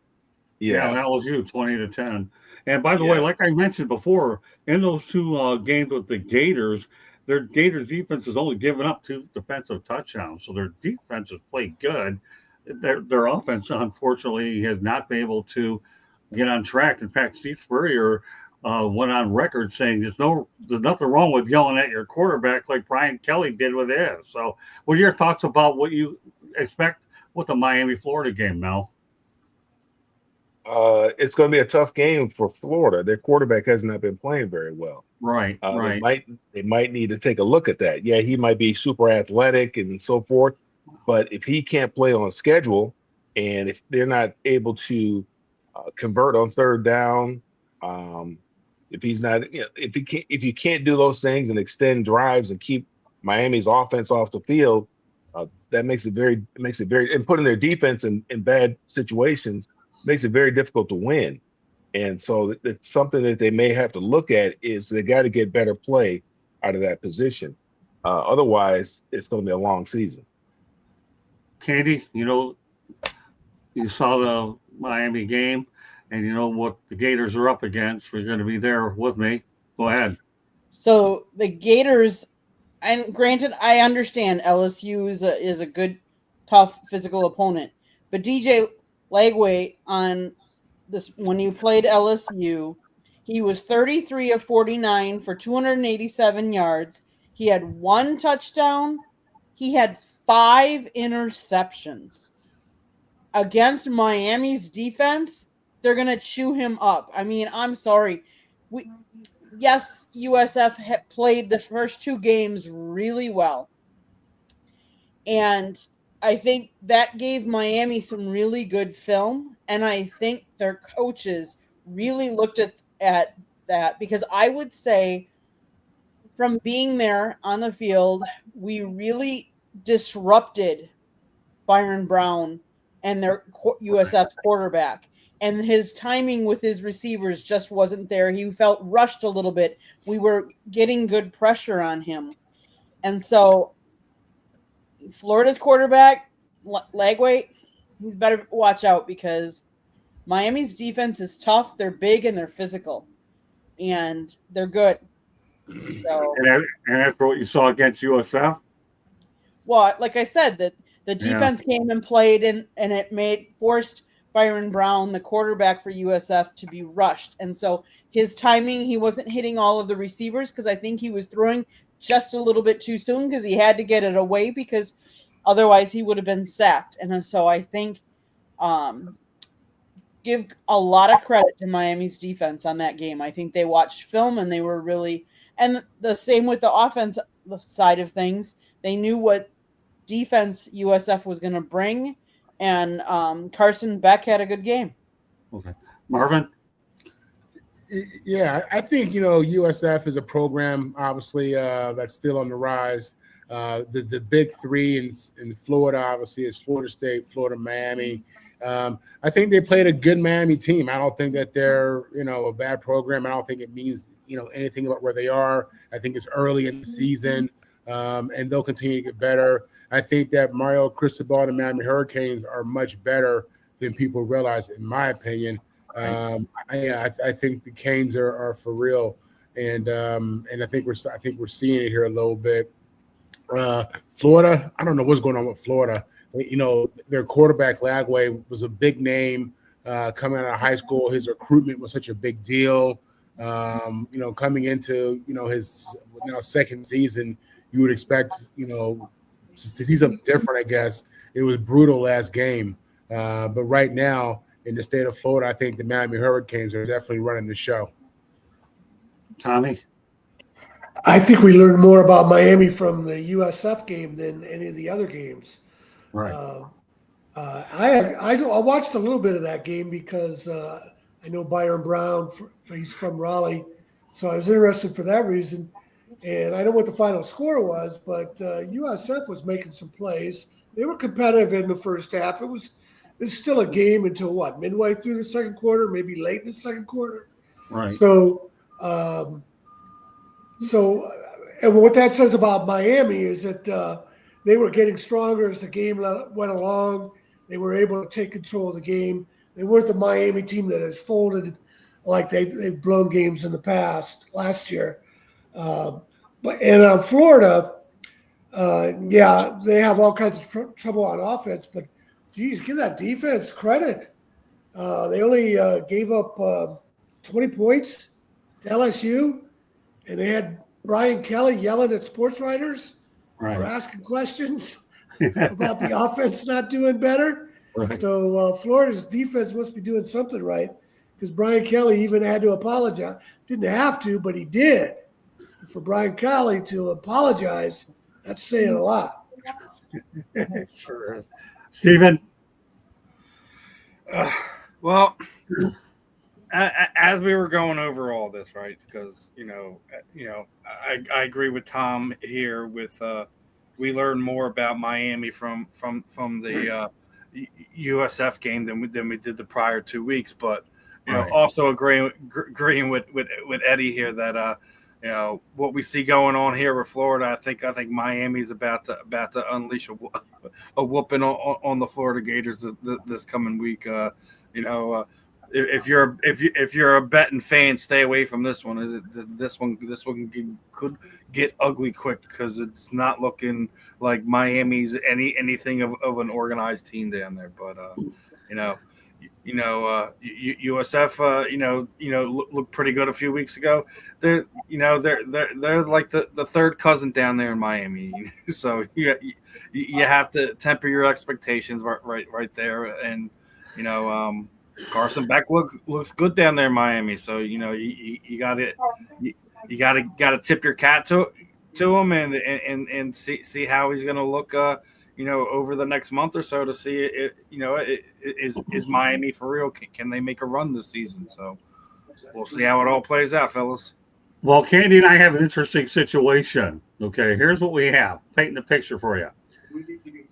S2: Yeah.
S1: LSU 20-10. And by the way,
S2: Yeah.
S1: like I mentioned before, in those two games with the Gators, their Gators defense has only given up 2 defensive touchdowns, so their defense has played good. Their offense, unfortunately, has not been able to get on track. In fact, Steve Spurrier went on record saying there's nothing wrong with yelling at your quarterback like Brian Kelly did with his. So, what are your thoughts about what you expect with the Miami Florida game, Mel?
S2: It's going to be a tough game for Florida. Their quarterback has not been playing very well.
S1: Right,
S2: They
S1: right.
S2: might need to take a look at that. Yeah, he might be super athletic and so forth, but if he can't play on schedule, and if they're not able to convert on third down, um, if he's not, if you can't do those things and extend drives and keep Miami's offense off the field, that makes it very, and putting their defense in bad situations makes it very difficult to win. And so it's something that they may have to look at is they got to get better play out of that position. Otherwise, it's going to be a long season.
S1: Candy, you saw the Miami game, and you know what the Gators are up against. We're going to be there with me. Go ahead.
S3: So the Gators, and granted, I understand LSU is a good, tough physical opponent, but DJ Lagway on this when he played LSU, he was 33 of 49 for 287 yards. He had 1 touchdown. He had 5 interceptions. Against Miami's defense, they're going to chew him up. I mean, I'm sorry. Yes, USF played the first 2 games really well. And I think that gave Miami some really good film. And I think their coaches really looked at that, because I would say from being there on the field, we really disrupted Byron Brown and their USF quarterback. And his timing with his receivers just wasn't there. He felt rushed a little bit. We were getting good pressure on him. And so Florida's quarterback, Lagway, he's better watch out, because Miami's defense is tough. They're big and they're physical, and they're good. So,
S1: And after what you saw against USF,
S3: well, like I said, that the
S1: yeah,
S3: defense came and played, and it forced Byron Brown, the quarterback for USF, to be rushed. And so his timing, he wasn't hitting all of the receivers, because I think he was throwing just a little bit too soon, because he had to get it away, because otherwise he would have been sacked. And so I think give a lot of credit to Miami's defense on that game. I think they watched film and they were really, and the same with the offense side of things. They knew what defense USF was going to bring, and Carson Beck had a good game.
S1: okay, Marvin.
S4: Yeah, I think USF is a program obviously that's still on the rise. The big 3 in Florida obviously is Florida State, Florida, Miami. I think they played a good Miami team. I don't think that they're a bad program. I don't think it means anything about where they are. I think it's early in the season, and they'll continue to get better. I think that Mario Cristobal and the Miami Hurricanes are much better than people realize, in my opinion. I think the Canes are for real, and I think we're seeing it here a little bit. Florida, I don't know what's going on with Florida. Their quarterback Lagway was a big name coming out of high school. His recruitment was such a big deal. Coming into his second season, you would expect to see something different. I guess it was brutal last game, but right now in the state of Florida, I think the Miami Hurricanes are definitely running the show.
S1: Tommy.
S5: I think we learned more about Miami from the USF game than any of the other games.
S1: Right.
S5: I watched a little bit of that game because I know Byron Brown. He's from Raleigh, so I was interested for that reason. And I know what the final score was, but USF was making some plays. They were competitive in the first half. It's still a game until midway through the second quarter, maybe late in the second quarter.
S1: Right.
S5: So, and what that says about Miami is that they were getting stronger as the game went along. They were able to take control of the game. They weren't the Miami team that has folded like they've blown games in the past last year. But Florida, yeah, they have all kinds of trouble on offense, but geez, give that defense credit. They only gave up 20 points to LSU, and they had Brian Kelly yelling at sports writers for asking questions about the offense not doing better.
S1: Right.
S5: So Florida's defense must be doing something right, because Brian Kelly even had to apologize. Didn't have to, but he did. For Brian Kelly to apologize, that's saying a lot.
S1: Sure is. Stephen?
S6: Well, as we were going over all this, right? Because I agree with Tom here. With we learned more about Miami from the USF game than we did the prior 2 weeks. But also agreeing with Eddie here that what we see going on here with Florida, I think Miami's about to unleash a whooping on the Florida Gators this coming week. If you're a betting fan, stay away from this one. This one could get ugly quick, because it's not looking like Miami's anything of an organized team down there. But USF looked pretty good a few weeks ago. They're like the third cousin down there in Miami. So you have to temper your expectations right there. And Carson Beck looks good down there in Miami. So you got to tip your cap to him and see how he's going to look. Over the next month or so, to see is Miami for real? Can they make a run this season? So we'll see how it all plays out, fellas.
S1: Well, Candy and I have an interesting situation. Okay, here's what we have. Painting the picture for you.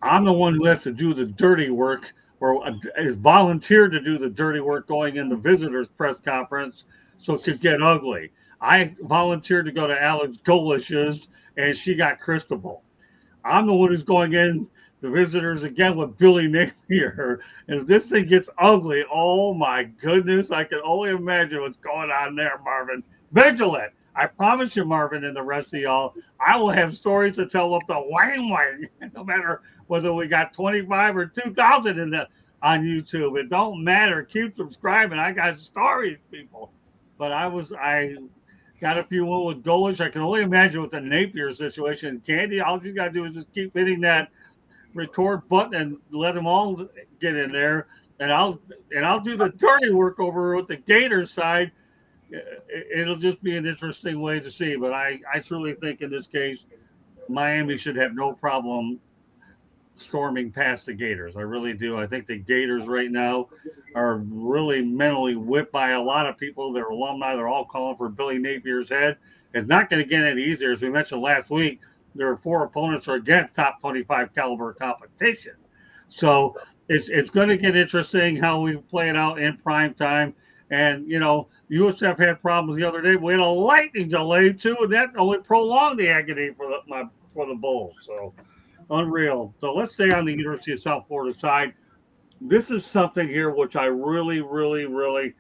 S1: I'm the one who has to do the dirty work, or is volunteered to do the dirty work going in the visitors' press conference, so it could get ugly. I volunteered to go to Alex Golish's, and she got Cristobal. I'm the one who's going in the visitors again with Billy Napier. And if this thing gets ugly, oh my goodness, I can only imagine what's going on there, Marvin. Vigilant. I promise you, Marvin, and the rest of y'all, I will have stories to tell up the wang, no matter whether we got 25 or 2,000 on YouTube. It don't matter. Keep subscribing. I got stories, people. But I got a few with Golish. I can only imagine with the Napier situation. Candy, all you got to do is just keep hitting that record button and let them all get in there. And I'll do the dirty work over with the Gators side. It'll just be an interesting way to see. But I truly think in this case, Miami should have no problem storming past the Gators. I really do. I think the Gators right now are really mentally whipped by a lot of people. They're alumni. They're all calling for Billy Napier's head. It's not going to get any easier. As we mentioned last week, there are 4 opponents are against top 25 caliber competition. So it's going to get interesting how we play it out in prime time. And, USF had problems the other day. We had a lightning delay, too, and that only prolonged the agony for the Bulls. So unreal. So let's stay on the University of South Florida side. This is something here which I really, really, really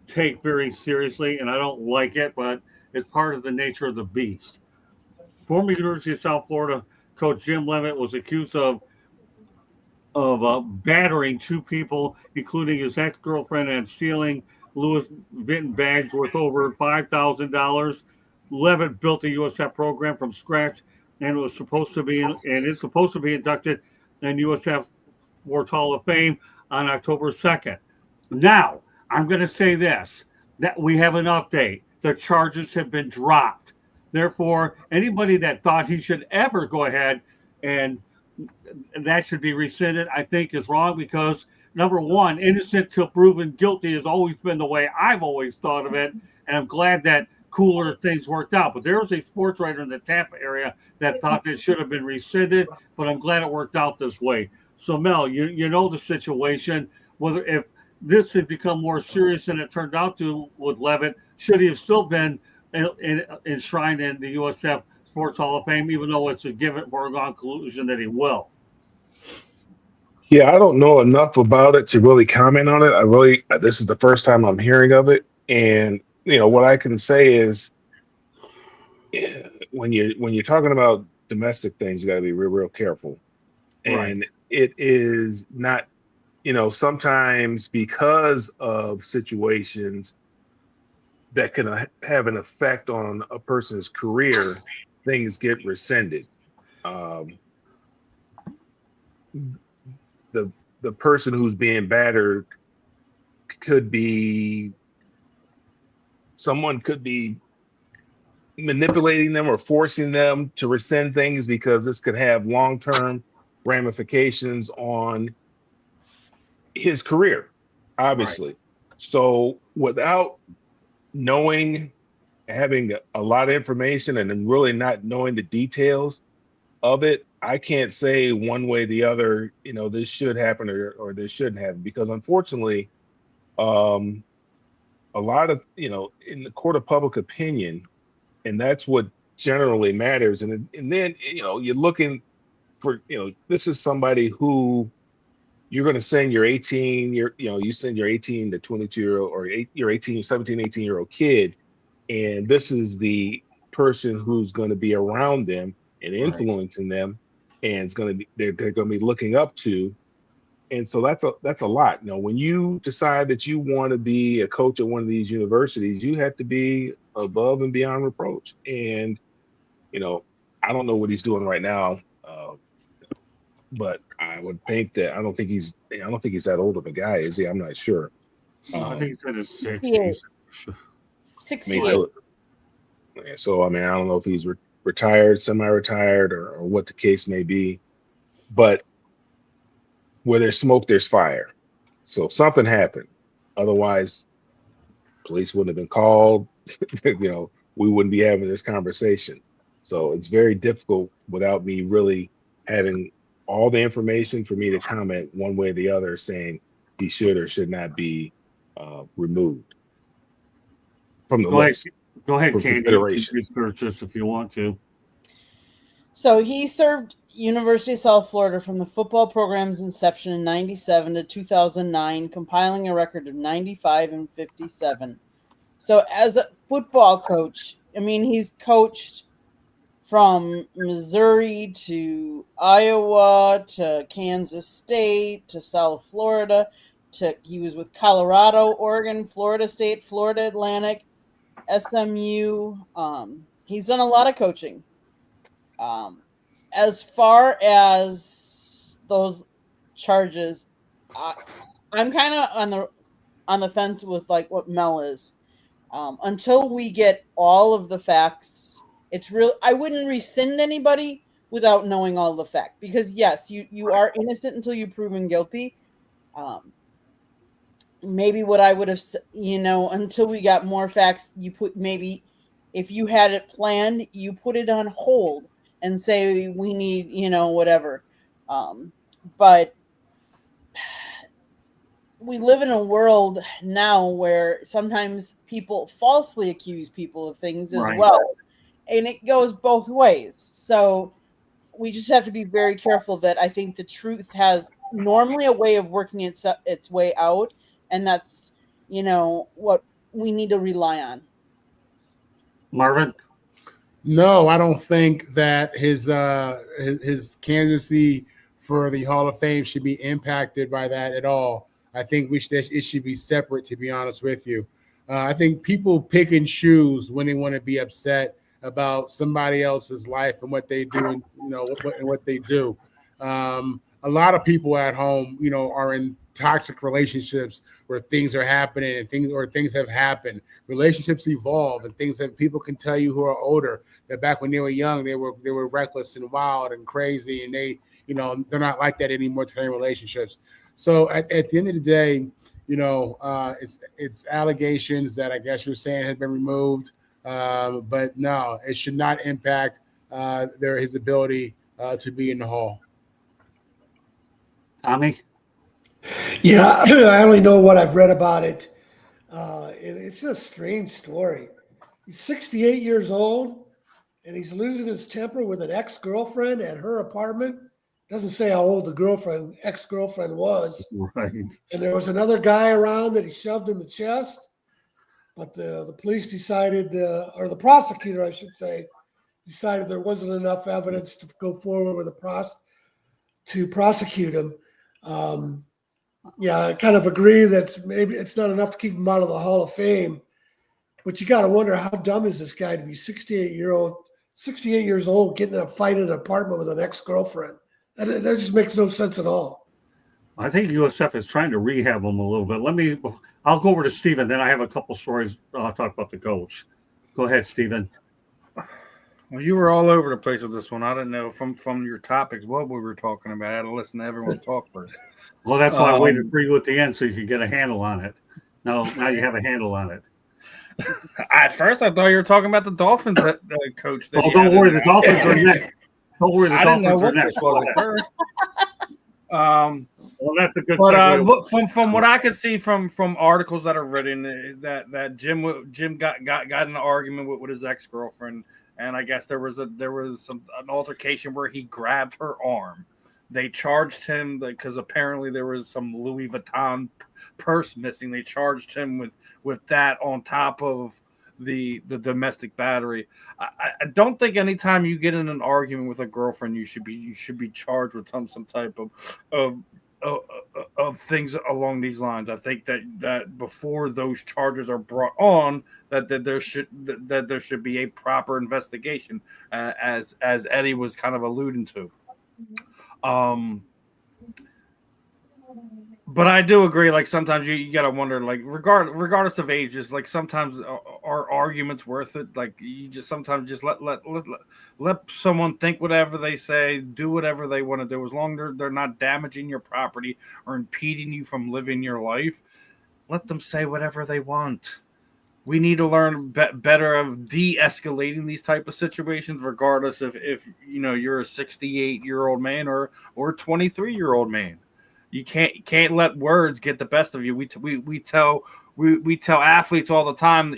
S1: take very seriously, and I don't like it, but it's part of the nature of the beast. Former University of South Florida coach Jim Levitt was accused of battering 2 people, including his ex-girlfriend, and stealing Louis Vuitton bags worth over $5,000. Levitt built the USF program from scratch, and is supposed to be inducted in USF Sports Hall of Fame on October 2nd. Now, I'm going to say this, that we have an update. The charges have been dropped. Therefore, anybody that thought he should ever go ahead and that should be rescinded, I think is wrong, because number one, innocent till proven guilty has always been the way I've always thought of it. And I'm glad that cooler things worked out. But there was a sports writer in the Tampa area that thought it should have been rescinded, but I'm glad it worked out this way. So Mel, you know the situation, whether if this had become more serious than it turned out to with Levitt, should he have still been enshrined in the USF Sports Hall of Fame, even though it's a given foregone conclusion that he will?
S2: Yeah, I don't know enough about it to really comment on it. This is the first time I'm hearing of it. And, what I can say is when you're talking about domestic things, you got to be real, real careful.
S1: Right.
S2: And it is not, sometimes because of situations that can have an effect on a person's career, things get rescinded. Um, the the person who's being battered could be someone could be manipulating them or forcing them to rescind things because this could have long-term ramifications on his career,
S1: Right.
S2: obviously. So without knowing, having a lot of information and then really not knowing the details of it, I can't say one way or the other, this should happen or this shouldn't happen because unfortunately, um, a lot of, in the court of public opinion, and that's what generally matters. And then, you're looking for, this is somebody who you're going to send your 18 year, you send your 18 to 22-year-old or your 18, 17, 18-year-old kid. And this is the person who's going to be around them and
S1: Right.
S2: influencing them. And it's going to be, they're going to be looking up to. And so that's a lot. When you decide that you want to be a coach at one of these universities, you have to be above and beyond reproach. And, you know, I don't know what he's doing right now. But I would think that I don't think he's that old of a guy, is he? I'm not sure.
S1: I think
S2: Um,
S1: it's in his
S3: 68.
S1: 60s.
S2: I mean,
S3: 68.
S2: so I mean, I don't know if he's retired, semi-retired, or what the case may be. But where there's smoke, there's fire. So something happened. Otherwise, police wouldn't have been called. We wouldn't be having this conversation. So it's very difficult without me really having all the information for me to comment one way or the other, saying he should or should not be removed from the
S1: Go ahead.
S2: list
S1: Go ahead,
S2: for
S1: Candy. You can
S2: consideration.
S1: research this if you want to.
S3: So he served University of South Florida from the football program's inception in 97 to 2009, compiling a record of 95 and 57. So as a football coach, I mean, he's coached from Missouri to Iowa to Kansas State to South Florida to he was with Colorado, Oregon, Florida State, Florida Atlantic, SMU. He's done a lot of coaching. Um, as far as those charges, I, I'm kind of on the fence with like what Mel is. Until we get all of the facts, it's real. I wouldn't rescind anybody without knowing all the facts because yes, you are innocent until you're proven guilty. Um, maybe what I would have, until we got more facts, you put maybe if you had it planned, you put it on hold and say we need, whatever. Um, but we live in a world now where sometimes people falsely accuse people of things as
S1: Right.
S3: well, and it goes both ways. So we just have to be very careful that I think the truth has normally a way of working its way out, and that's what we need to rely on.
S1: Marvin?
S4: No, I don't think that his candidacy for the Hall of Fame should be impacted by that at all. I think it should be separate. To be honest with you, I think people pick and choose when they want to be upset about somebody else's life and what they do, and what they do. A lot of people at home, are in toxic relationships where things are happening and things have happened. Relationships evolve, and things that people can tell you who are older that back when they were young, they were reckless and wild and crazy, and they're not like that anymore today in relationships. So at the end of the day, it's allegations that I guess you're saying have been removed, but no, it should not impact his ability to be in the hall.
S1: Tommy?
S5: Yeah, I only know what I've read about it. It's a strange story. He's 68 years old, and he's losing his temper with an ex-girlfriend at her apartment Doesn't say how old the ex-girlfriend was.
S1: Right.
S5: And there was another guy around that he shoved in the chest. But the police decided, or the prosecutor, I should say, decided there wasn't enough evidence to go forward with to prosecute him. I kind of agree that maybe it's not enough to keep him out of the Hall of Fame. But you got to wonder, how dumb is this guy to be 68 years old, getting in a fight in an apartment with an ex-girlfriend? That just makes no sense at all.
S1: I think USF is trying to rehab him a little bit. I'll go over to Stephen, then I have a couple stories I'll talk about the coach. Go ahead, Stephen.
S6: Well, you were all over the place with this one. I didn't know from your topics what we were talking about. I had to listen to everyone talk first.
S1: Well, that's why I waited for you at the end so you could get a handle on it. Now you have a handle on it.
S6: At first, I thought you were talking about the Dolphins coach.
S1: Well, don't worry, the Dolphins are next. Don't worry, the Dolphins are next.
S6: Was at first.
S1: Well, that's a good.
S6: But look, from what I could see from articles that are written, that Jim got in an argument with his ex-girlfriend, and I guess there was an altercation where he grabbed her arm. They charged him because apparently there was some Louis Vuitton purse missing. They charged him with that on top of the domestic battery. I don't think anytime you get in an argument with a girlfriend, you should be charged with some type of things along these lines. I think that before those charges are brought on, that there should be a proper investigation, as Eddie was kind of alluding to. But I do agree. Like sometimes you gotta wonder. Like regardless of ages, like sometimes are arguments worth it? Like you just sometimes just let someone think whatever they say, do whatever they want to do, as long as they're not damaging your property or impeding you from living your life. Let them say whatever they want. We need to learn better of de-escalating these type of situations, regardless if you're a 68-year-old man or a 23-year-old man. You can't let words get the best of you. We tell athletes all the time,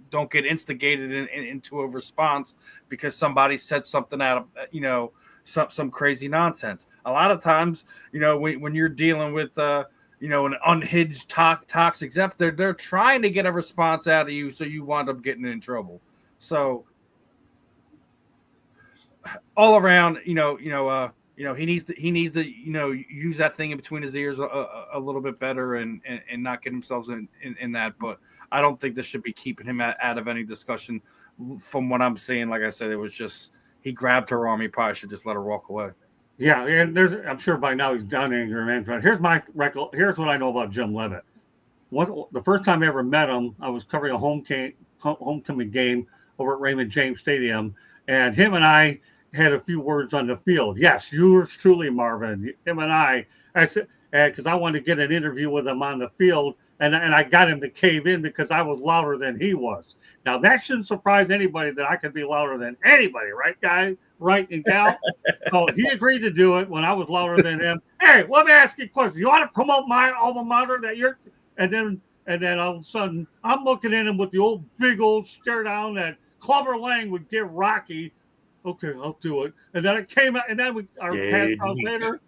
S6: don't get instigated into a response because somebody said something out of some crazy nonsense. A lot of times, when you're dealing with an unhinged toxic F, they're trying to get a response out of you, so you wind up getting in trouble. So all around, he needs to use that thing in between his ears a little bit better and not get himself in that. But I don't think this should be keeping him out of any discussion. From what I'm seeing, like I said, it was just he grabbed her arm. He probably should just let her walk away.
S1: Yeah, and I'm sure by now he's done anger management. Here's what I know about Jim Leavitt. The first time I ever met him, I was covering a homecoming game over at Raymond James Stadium, and him and I had a few words on the field. Yes, yours truly, Marvin. Him and I said, because I wanted to get an interview with him on the field, and I got him to cave in because I was louder than he was. Now, that shouldn't surprise anybody that I could be louder than anybody, right, guys? Right, and gal? So he agreed to do it when I was louder than him. Hey, let me ask you a question. You want to promote my alma mater that you're – and then all of a sudden, I'm looking at him with the old big old stare down that Clubber Lang would give Rocky. Okay, I'll do it. And then it came out, and then our paths out later.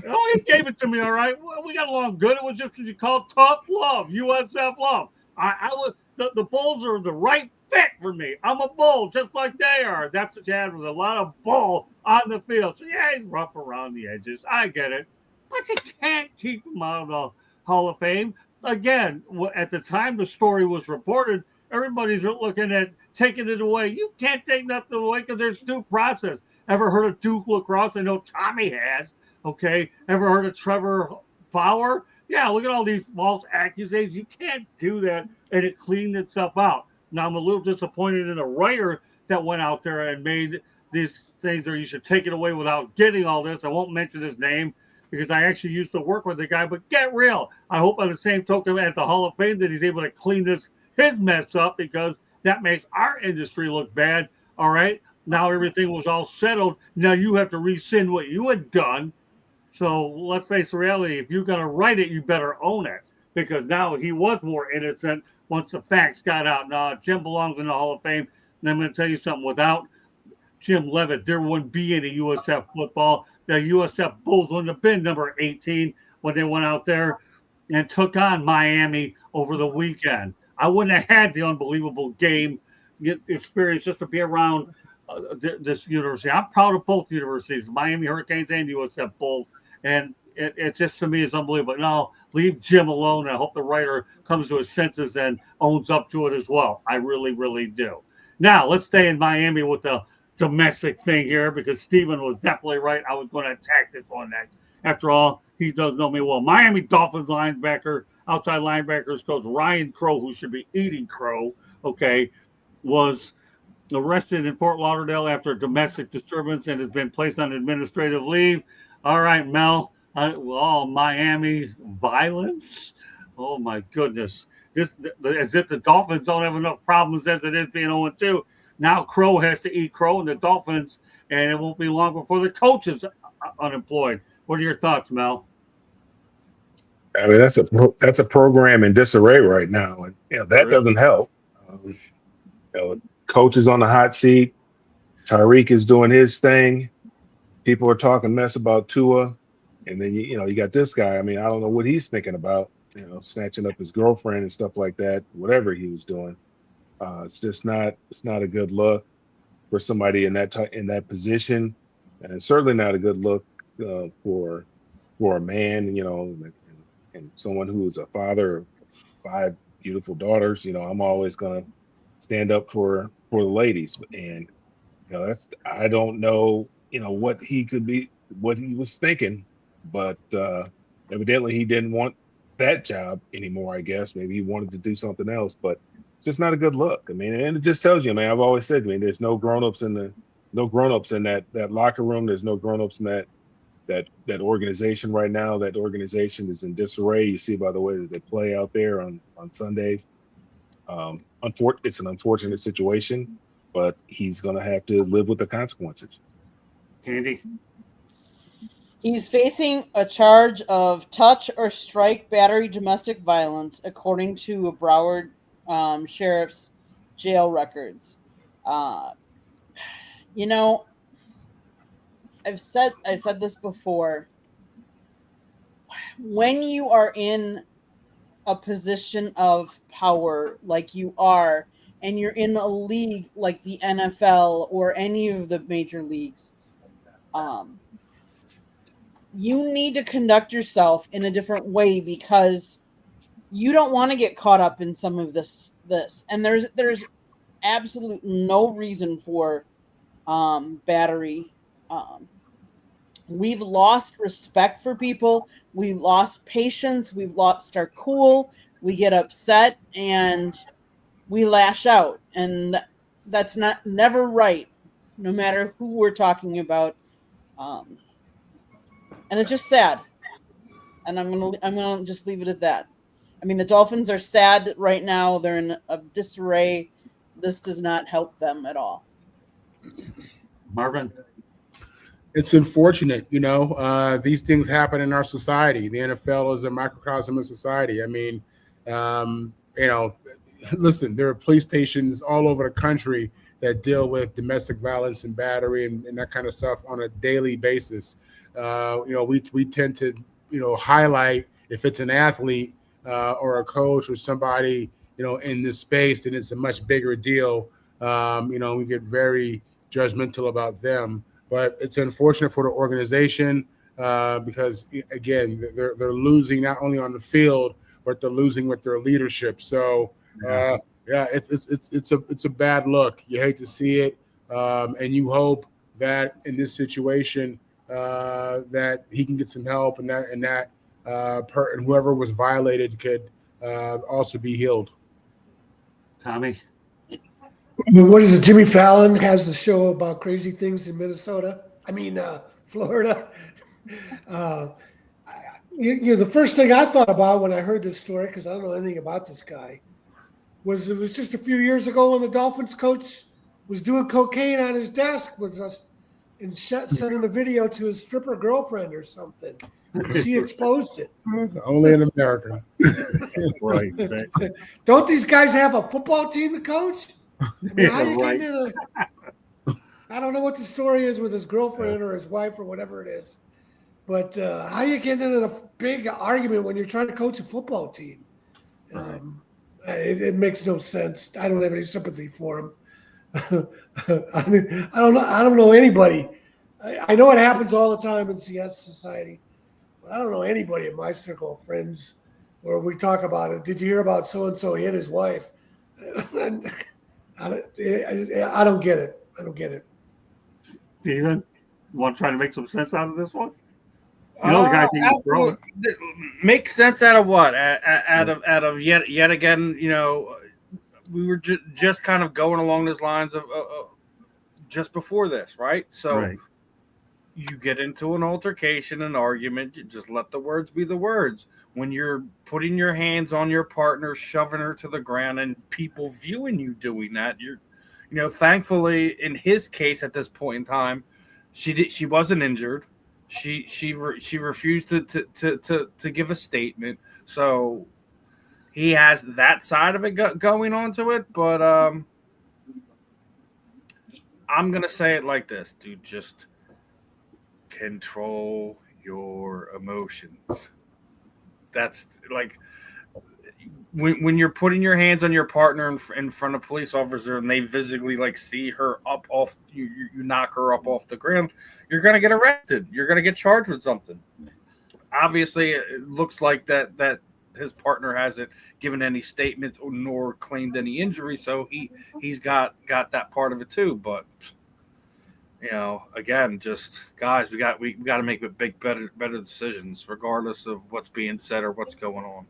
S1: Oh, he gave it to me, all right. Well, we got along good. It was just what you call tough love, USF love. I was the Bulls are the right fit for me. I'm a Bull, just like they are. That's what you had, was a lot of Bull on the field. So yeah, he's rough around the edges. I get it, but you can't keep him out of the Hall of Fame. Again, at the time the story was reported, everybody's looking at taking it away. You can't take nothing away because there's due process. Ever heard of Duke lacrosse? I know Tommy has. Okay. Ever heard of Trevor Bauer? Yeah, look at all these false accusations. You can't do that, and it cleaned itself out. Now, I'm a little disappointed in a writer that went out there and made these things, or you should take it away without getting all this. I won't mention his name because I actually used to work with the guy, but get real. I hope on the same token at the Hall of Fame that he's able to clean his mess up, because that makes our industry look bad. All right. Now everything was all settled. Now you have to rescind what you had done. So let's face the reality. If you're going to write it, you better own it, because now he was more innocent once the facts got out. Now, Jim belongs in the Hall of Fame. And I'm going to tell you something. Without Jim Levitt, there wouldn't be any USF football. The USF Bulls wouldn't have been number 18 when they went out there and took on Miami over the weekend. I wouldn't have had the unbelievable game experience just to be around this university. I'm proud of both universities, Miami Hurricanes and USF Bulls. And it just, to me, is unbelievable. Now, leave Jim alone. I hope the writer comes to his senses and owns up to it as well. I really, really do. Now, let's stay in Miami with the domestic thing here, because Steven was definitely right. I was going to attack this one next. After all, he does know me well. Miami Dolphins linebacker, outside linebackers coach Ryan Crow, who should be eating crow, okay, was arrested in Fort Lauderdale after a domestic disturbance and has been placed on administrative leave. All right, Mel. Miami violence. Oh my goodness! This as if the Dolphins don't have enough problems as it is being 0-2. Now Crow has to eat crow, and the Dolphins, and it won't be long before the coach is unemployed. What are your thoughts, Mel?
S2: I mean, that's a program in disarray right now, and that doesn't help. Coach is on the hot seat. Tyreek is doing his thing. People are talking mess about Tua, and then you got this guy. I mean, I don't know what he's thinking about. Snatching up his girlfriend and stuff like that. Whatever he was doing, it's just not. It's not a good look for somebody in that position, and it's certainly not a good look for a man. And someone who is a father of 5 beautiful daughters. I'm always gonna stand up for the ladies, and I don't know. What he was thinking, but evidently he didn't want that job anymore. I guess maybe he wanted to do something else, but it's just not a good look. I mean, and it just tells you, man. I've always said, there's no grown-ups in that locker room. There's no grown-ups in that organization right now. That organization is in disarray. You see by the way that they play out there on Sundays. It's an unfortunate situation, but he's going to have to live with the consequences.
S1: Candy?
S3: He's facing a charge of touch or strike battery domestic violence, according to a Broward sheriff's jail records. I've said this before. When you are in a position of power like you are, and you're in a league like the NFL or any of the major leagues, you need to conduct yourself in a different way, because you don't want to get caught up in some of this. And there's absolute no reason for battery. We've lost respect for people. We've lost patience. We've lost our cool. We get upset and we lash out, and that's never right, no matter who we're talking about. And it's just sad. And I'm gonna just leave it at that. I mean, the Dolphins are sad right now. They're in a disarray. This does not help them at all.
S1: Marvin?
S4: It's unfortunate, these things happen in our society. The NFL is a microcosm of society. I mean, listen, there are police stations all over the country that deal with domestic violence and battery and that kind of stuff on a daily basis. We tend to, highlight if it's an athlete or a coach or somebody, in this space, then it's a much bigger deal. We get very judgmental about them, but it's unfortunate for the organization because, again, they're losing not only on the field, but they're losing with their leadership. So, it's a bad look. You hate to see it, and you hope that in this situation that he can get some help, and whoever was violated could also be healed.
S1: Tommy?
S5: What is it? Jimmy Fallon has the show about crazy things in Florida. The first thing I thought about when I heard this story, because I don't know anything about this guy, was it was just a few years ago when the Dolphins coach was doing cocaine on his desk and sending a video to his stripper girlfriend or something. She exposed it.
S4: Only in America.
S1: Right.
S5: Don't these guys have a football team to coach? I mean, I don't know what the story is with his girlfriend or his wife or whatever it is, but how you get into a big argument when you're trying to coach a football team?
S1: Right.
S5: It makes no sense. I don't have any sympathy for him. I mean, I don't know. I don't know anybody. I know it happens all the time in CS society, but I don't know anybody in my circle of friends where we talk about it. Did you hear about so and so hit his wife? I don't get it. I don't get it.
S1: Steven, you want to try to make some sense out of this one? You know the guys that you throw.
S6: Make sense out of what? Out of yet again, we were just kind of going along those lines of just before this, right? So
S1: Right.
S6: you get into an altercation, an argument, you just let the words be the words. When you're putting your hands on your partner, shoving her to the ground, and people viewing you doing that, thankfully in his case at this point in time, she wasn't injured. She refused to give a statement, so he has that side of it going on to it. But I'm gonna say it like this, dude: just control your emotions. That's like when you're putting your hands on your partner in front of police officer and they physically see her up off you knock her up off the ground, you're gonna get arrested. You're gonna get charged with something. Obviously, it looks like that his partner hasn't given any statements nor claimed any injury, so he's got that part of it too. But again, just guys, we got to make better decisions, regardless of what's being said or what's going on.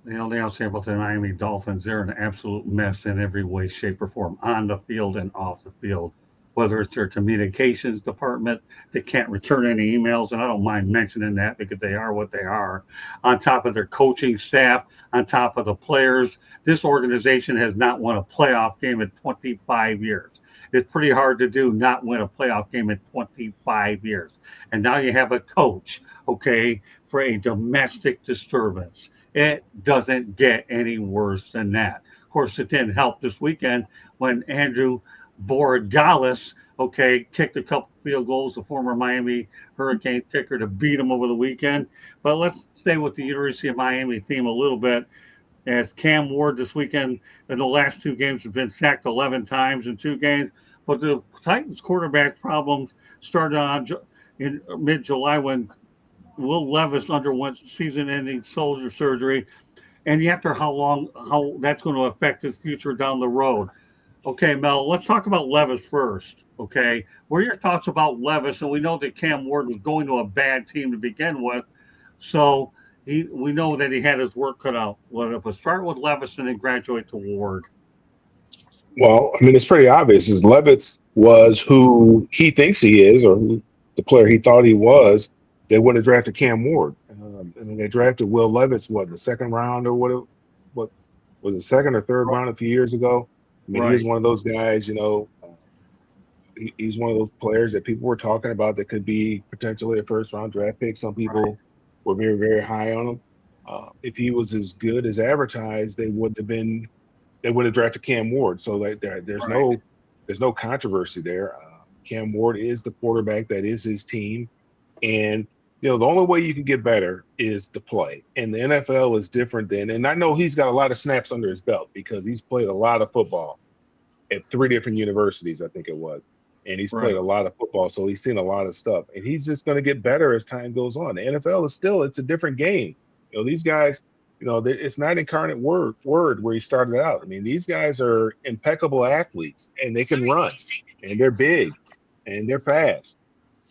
S1: The only thing I'll say about the Miami Dolphins, they're an absolute mess in every way, shape, or form, on the field and off the field. Whether it's their communications department, they can't return any emails, and I don't mind mentioning that because they are what they are. On top of their coaching staff, on top of the players, this organization has not won a playoff game in 25 years. It's pretty hard to do not win a playoff game in 25 years. And now you have a coach, okay, for a domestic disturbance. It doesn't get any worse than that. Of course, it didn't help this weekend when Andrew Borregales, okay, kicked a couple field goals, the former Miami Hurricane kicker, to beat him over the weekend. But let's stay with the University of Miami theme a little bit, as Cam Ward this weekend in the last two games has been sacked 11 times in two games. But the Titans quarterback problems started on in mid-July when Will Levis underwent season-ending shoulder surgery, and you have to how that's going to affect his future down the road. Okay, Mel, let's talk about Levis first. Okay, what are your thoughts about Levis? And we know that Cam Ward was going to a bad team to begin with, so we know that he had his work cut out. Let's start with Levis and then graduate to Ward.
S2: Well, I mean, it's pretty obvious. Is Levis was who he thinks he is, or who the player he thought he was. They wouldn't have drafted Cam Ward, and then they drafted Will Levis. What, the second round or what was it, second or third round a few years ago? I mean, He was one of those guys. He's one of those players that people were talking about that could be potentially a first round draft pick. Some people were very, very high on him. If he was as good as advertised, they would have drafted Cam Ward. So there's no controversy there. Cam Ward is the quarterback. That is his team. And, the only way you can get better is to play. And the NFL is different and I know he's got a lot of snaps under his belt because he's played a lot of football at 3 different universities, I think it was. And he's played a lot of football, so he's seen a lot of stuff. And he's just going to get better as time goes on. The NFL it's a different game. These guys, it's not incarnate word where he started out. I mean, these guys are impeccable athletes, and they can run, and they're big, and they're fast.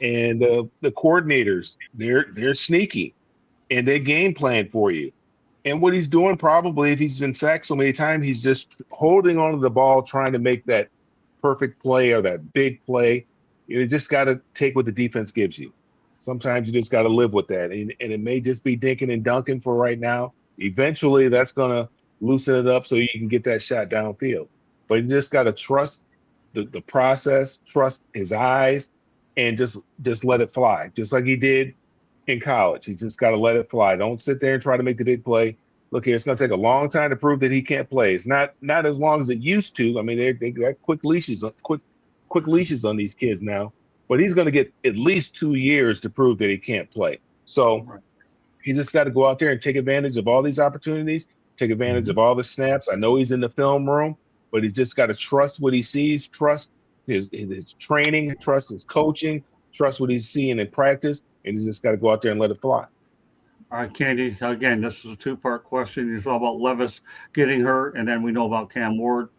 S2: And the coordinators, they're sneaky, and they game plan for you. And what he's doing, probably, if he's been sacked so many times, he's just holding onto the ball, trying to make that perfect play or that big play. You just got to take what the defense gives you. Sometimes you just got to live with that. And it may just be dinking and dunking for right now. Eventually, that's going to loosen it up so you can get that shot downfield. But you just got to trust the process, trust his eyes, and just let it fly, just like he did in college. He's just got to let it fly. Don't sit there and try to make the big play. Look here, it's going to take a long time to prove that he can't play. It's not as long as it used to. I mean, they got quick quick leashes on these kids now, but he's going to get at least 2 years to prove that he can't play. So he just got to go out there and take advantage of all these opportunities, take advantage of all the snaps. I know he's in the film room, but he just got to trust what he sees, trust his training, trust his coaching, trust what he's seeing in practice, and he just got to go out there and let it fly.
S1: All right, Candy, again, this is a two-part question. It's all about Levis getting hurt, and then we know about Cam Ward.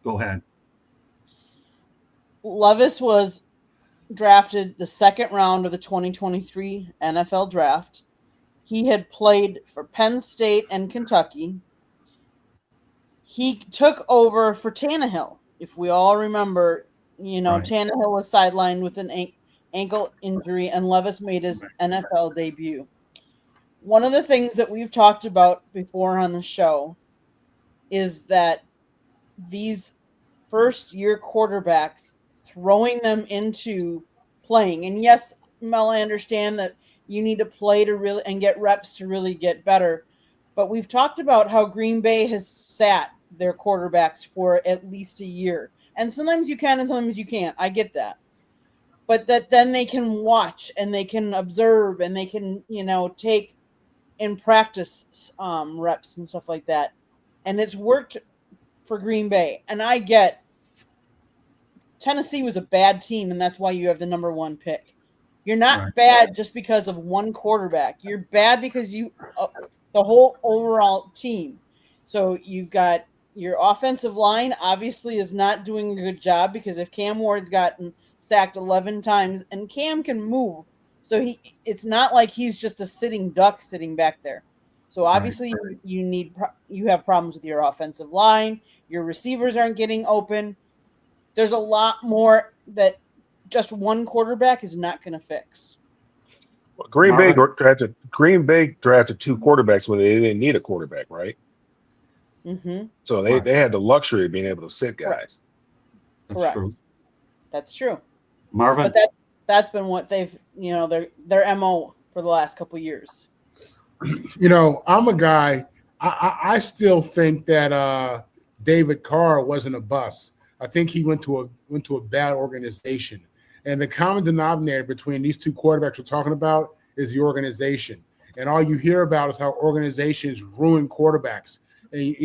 S1: Go ahead.
S3: Levis was drafted the second round of the 2023 NFL draft. He had played for Penn State and Kentucky. He took over for Tannehill. If we all remember, Tannehill was sidelined with an ankle injury, and Levis made his NFL debut. One of the things that we've talked about before on the show is that these first-year quarterbacks, throwing them into playing, and yes, Mel, I understand that you need to play to really and get reps to really get better, but we've talked about how Green Bay has sat their quarterbacks for at least a year, and sometimes you can and sometimes you can't. I get that, but that then they can watch and they can observe and they can take in practice reps and stuff like that, and it's worked for Green Bay. And I get Tennessee was a bad team, and that's why you have the number one pick. You're not bad just because of one quarterback. You're bad because the whole overall team. So you've got your offensive line obviously is not doing a good job, because if Cam Ward's gotten sacked 11 times, and Cam can move, so it's not like he's just a sitting duck sitting back there. So obviously you have problems with your offensive line. Your receivers aren't getting open. There's a lot more that just one quarterback is not going to fix.
S2: Well, Green Bay drafted two quarterbacks when they didn't need a quarterback, right?
S3: Mm-hmm.
S2: So they had the luxury of being able to sit guys.
S3: Correct. That's true.
S1: Marvin?
S3: But that's been what they've, their MO for the last couple of years.
S4: I'm a guy, I still think that David Carr wasn't a bust. I think he went to a bad organization. And the common denominator between these two quarterbacks we're talking about is the organization. And all you hear about is how organizations ruin quarterbacks. And,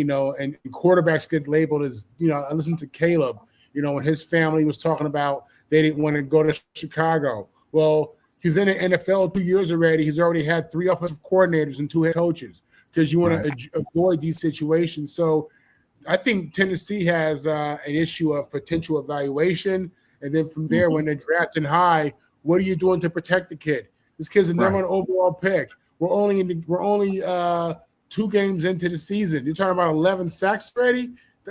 S4: and quarterbacks get labeled as, I listened to Caleb, when his family was talking about they didn't want to go to Chicago. Well, he's in the NFL 2 years already. He's already had 3 offensive coordinators and 2 head coaches, because you want to avoid these situations. So I think Tennessee has an issue of potential evaluation. And then from there, when they're drafting high, what are you doing to protect the kid? This kid's the number 1 overall pick. We're only 2 games into the season. You're talking about 11 sacks already?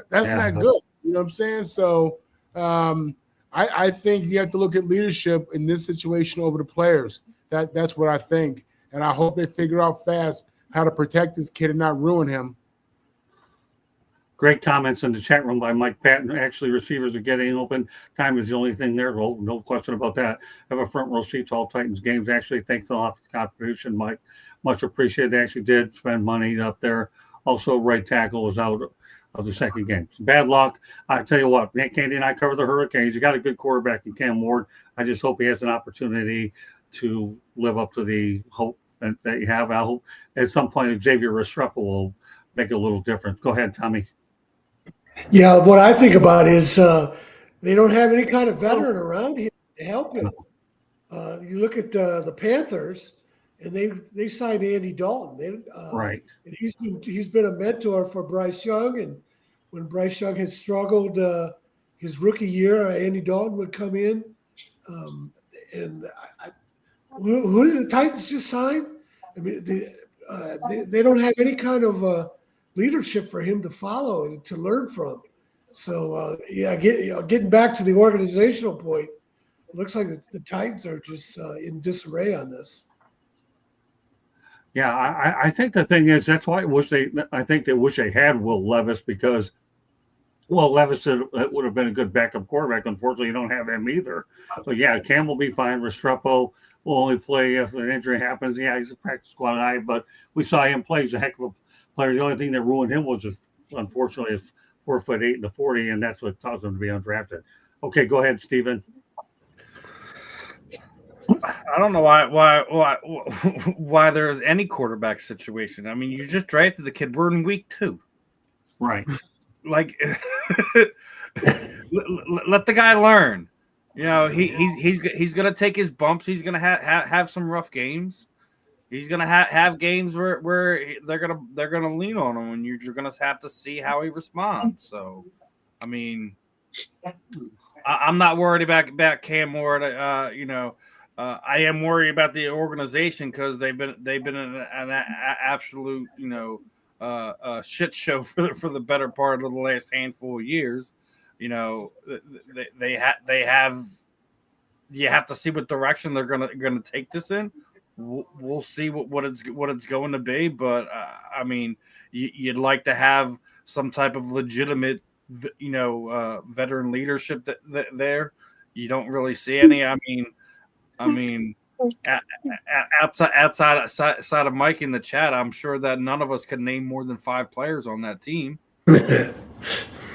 S4: That's not good. You know what I'm saying? So I think you have to look at leadership in this situation over the players. That's what I think. And I hope they figure out fast how to protect this kid and not ruin him.
S1: Great comments in the chat room by Mike Patton. Actually, receivers are getting open. Time is the only thing there. Well, no question about that. I have a front row seat to all Titans games. Actually, thanks a lot for the contribution, Mike. Much appreciated. They actually did spend money up there. Also, right tackle was out of the second game. So bad luck. I tell you what, Candy and I cover the Hurricanes. You got a good quarterback in Cam Ward. I just hope he has an opportunity to live up to the hope that you have. I hope at some point Xavier Restrepo will make a little difference. Go ahead, Tommy.
S5: Yeah, what I think about is they don't have any kind of veteran around him to help him. You look at the Panthers, and they signed Andy Dalton. And he's been a mentor for Bryce Young, and when Bryce Young has struggled his rookie year, Andy Dalton would come in. Who did the Titans just sign? I mean, they don't have any kind of leadership for him to follow and to learn from. So, getting back to the organizational point, it looks like the Titans are just in disarray on this.
S1: Yeah, I think the thing is that's why I think they wish they had Will Levis, because Levis said it would have been a good backup quarterback. Unfortunately, you don't have him either. But yeah, Cam will be fine. Restrepo will only play if an injury happens. Yeah, he's a practice squad guy, but we saw him play. He's a heck of a player. The only thing that ruined him was just, unfortunately, his 4'8" and the 40, and that's what caused him to be undrafted. Okay, go ahead, Stephen.
S6: I don't know why there's any quarterback situation. I mean, you just drafted the kid. We're in week 2.
S1: Right.
S6: Like, let the guy learn. You know, he's gonna take his bumps. He's gonna have some rough games. He's gonna have games where they're gonna lean on him, and you're gonna have to see how he responds. So, I mean, I'm not worried about Cam Ward. I am worried about the organization because they've been an absolute shit show for the better part of the last handful of years. You know, they have. You have to see what direction they're gonna take this in. We'll see what it's going to be, but I mean, you'd like to have some type of legitimate, veteran leadership that there. You don't really see any. I mean, outside of Mike in the chat, I'm sure that none of us can name more than 5 players on that team.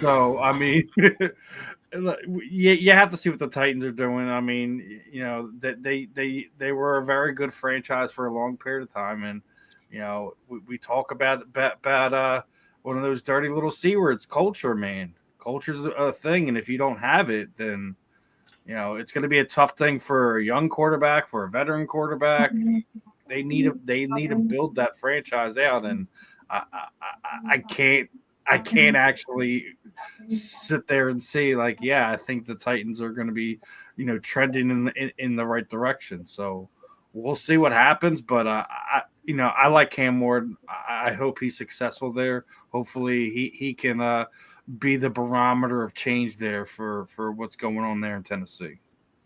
S6: So I mean, you have to see what the Titans are doing. I mean, that they were a very good franchise for a long period of time, and we talk about one of those dirty little C words, culture. Man, culture's a thing, and if you don't have it, then it's going to be a tough thing for a young quarterback, for a veteran quarterback. They need to build that franchise out, and I can't actually sit there and say I think the Titans are going to be, trending in the right direction. So we'll see what happens. But I like Cam Ward. I hope he's successful there. Hopefully he can be the barometer of change there for what's going on there in Tennessee.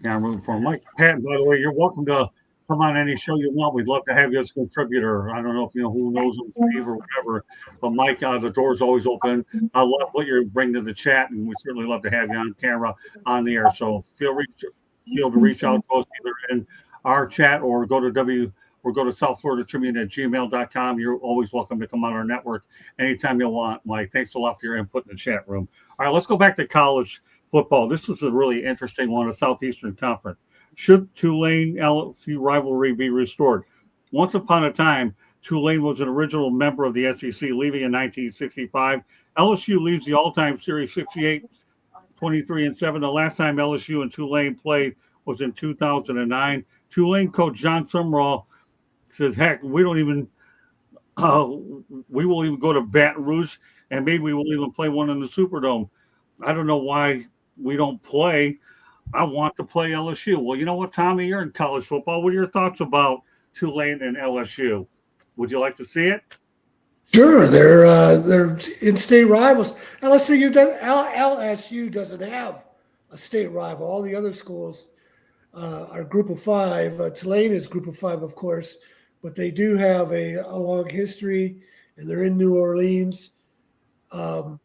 S1: Yeah, I'm rooting for Mike. Pat, by the way, you're welcome to come on any show you want. We'd love to have you as a contributor. I don't know if you know who knows him, Steve or whatever, but Mike, the door's always open. I love what you bring to the chat, and we certainly love to have you on camera, on the air. So feel to reach out to us either in our chat or go to South Florida Tribune at gmail.com. You're always welcome to come on our network anytime you want, Mike. Thanks a lot for your input in the chat room. All right, let's go back to college football. This is a really interesting one, a Southeastern Conference. Should Tulane LSU rivalry be restored? Once upon a time, Tulane was an original member of the SEC, leaving in 1965. LSU leads the all-time series 68, 23-7. The last time LSU and Tulane played was in 2009. Tulane coach John Sumrall says, heck, we won't even go to Baton Rouge, and maybe we will even play one in the Superdome. I don't know why we don't play. I want to play LSU. Well, you know what, Tommy? You're in college football. What are your thoughts about Tulane and LSU? Would you like to see it?
S5: Sure, they're in-state rivals. LSU doesn't have a state rival. All the other schools are Group of 5. Tulane is Group of 5, of course, but they do have a long history, and they're in New Orleans. But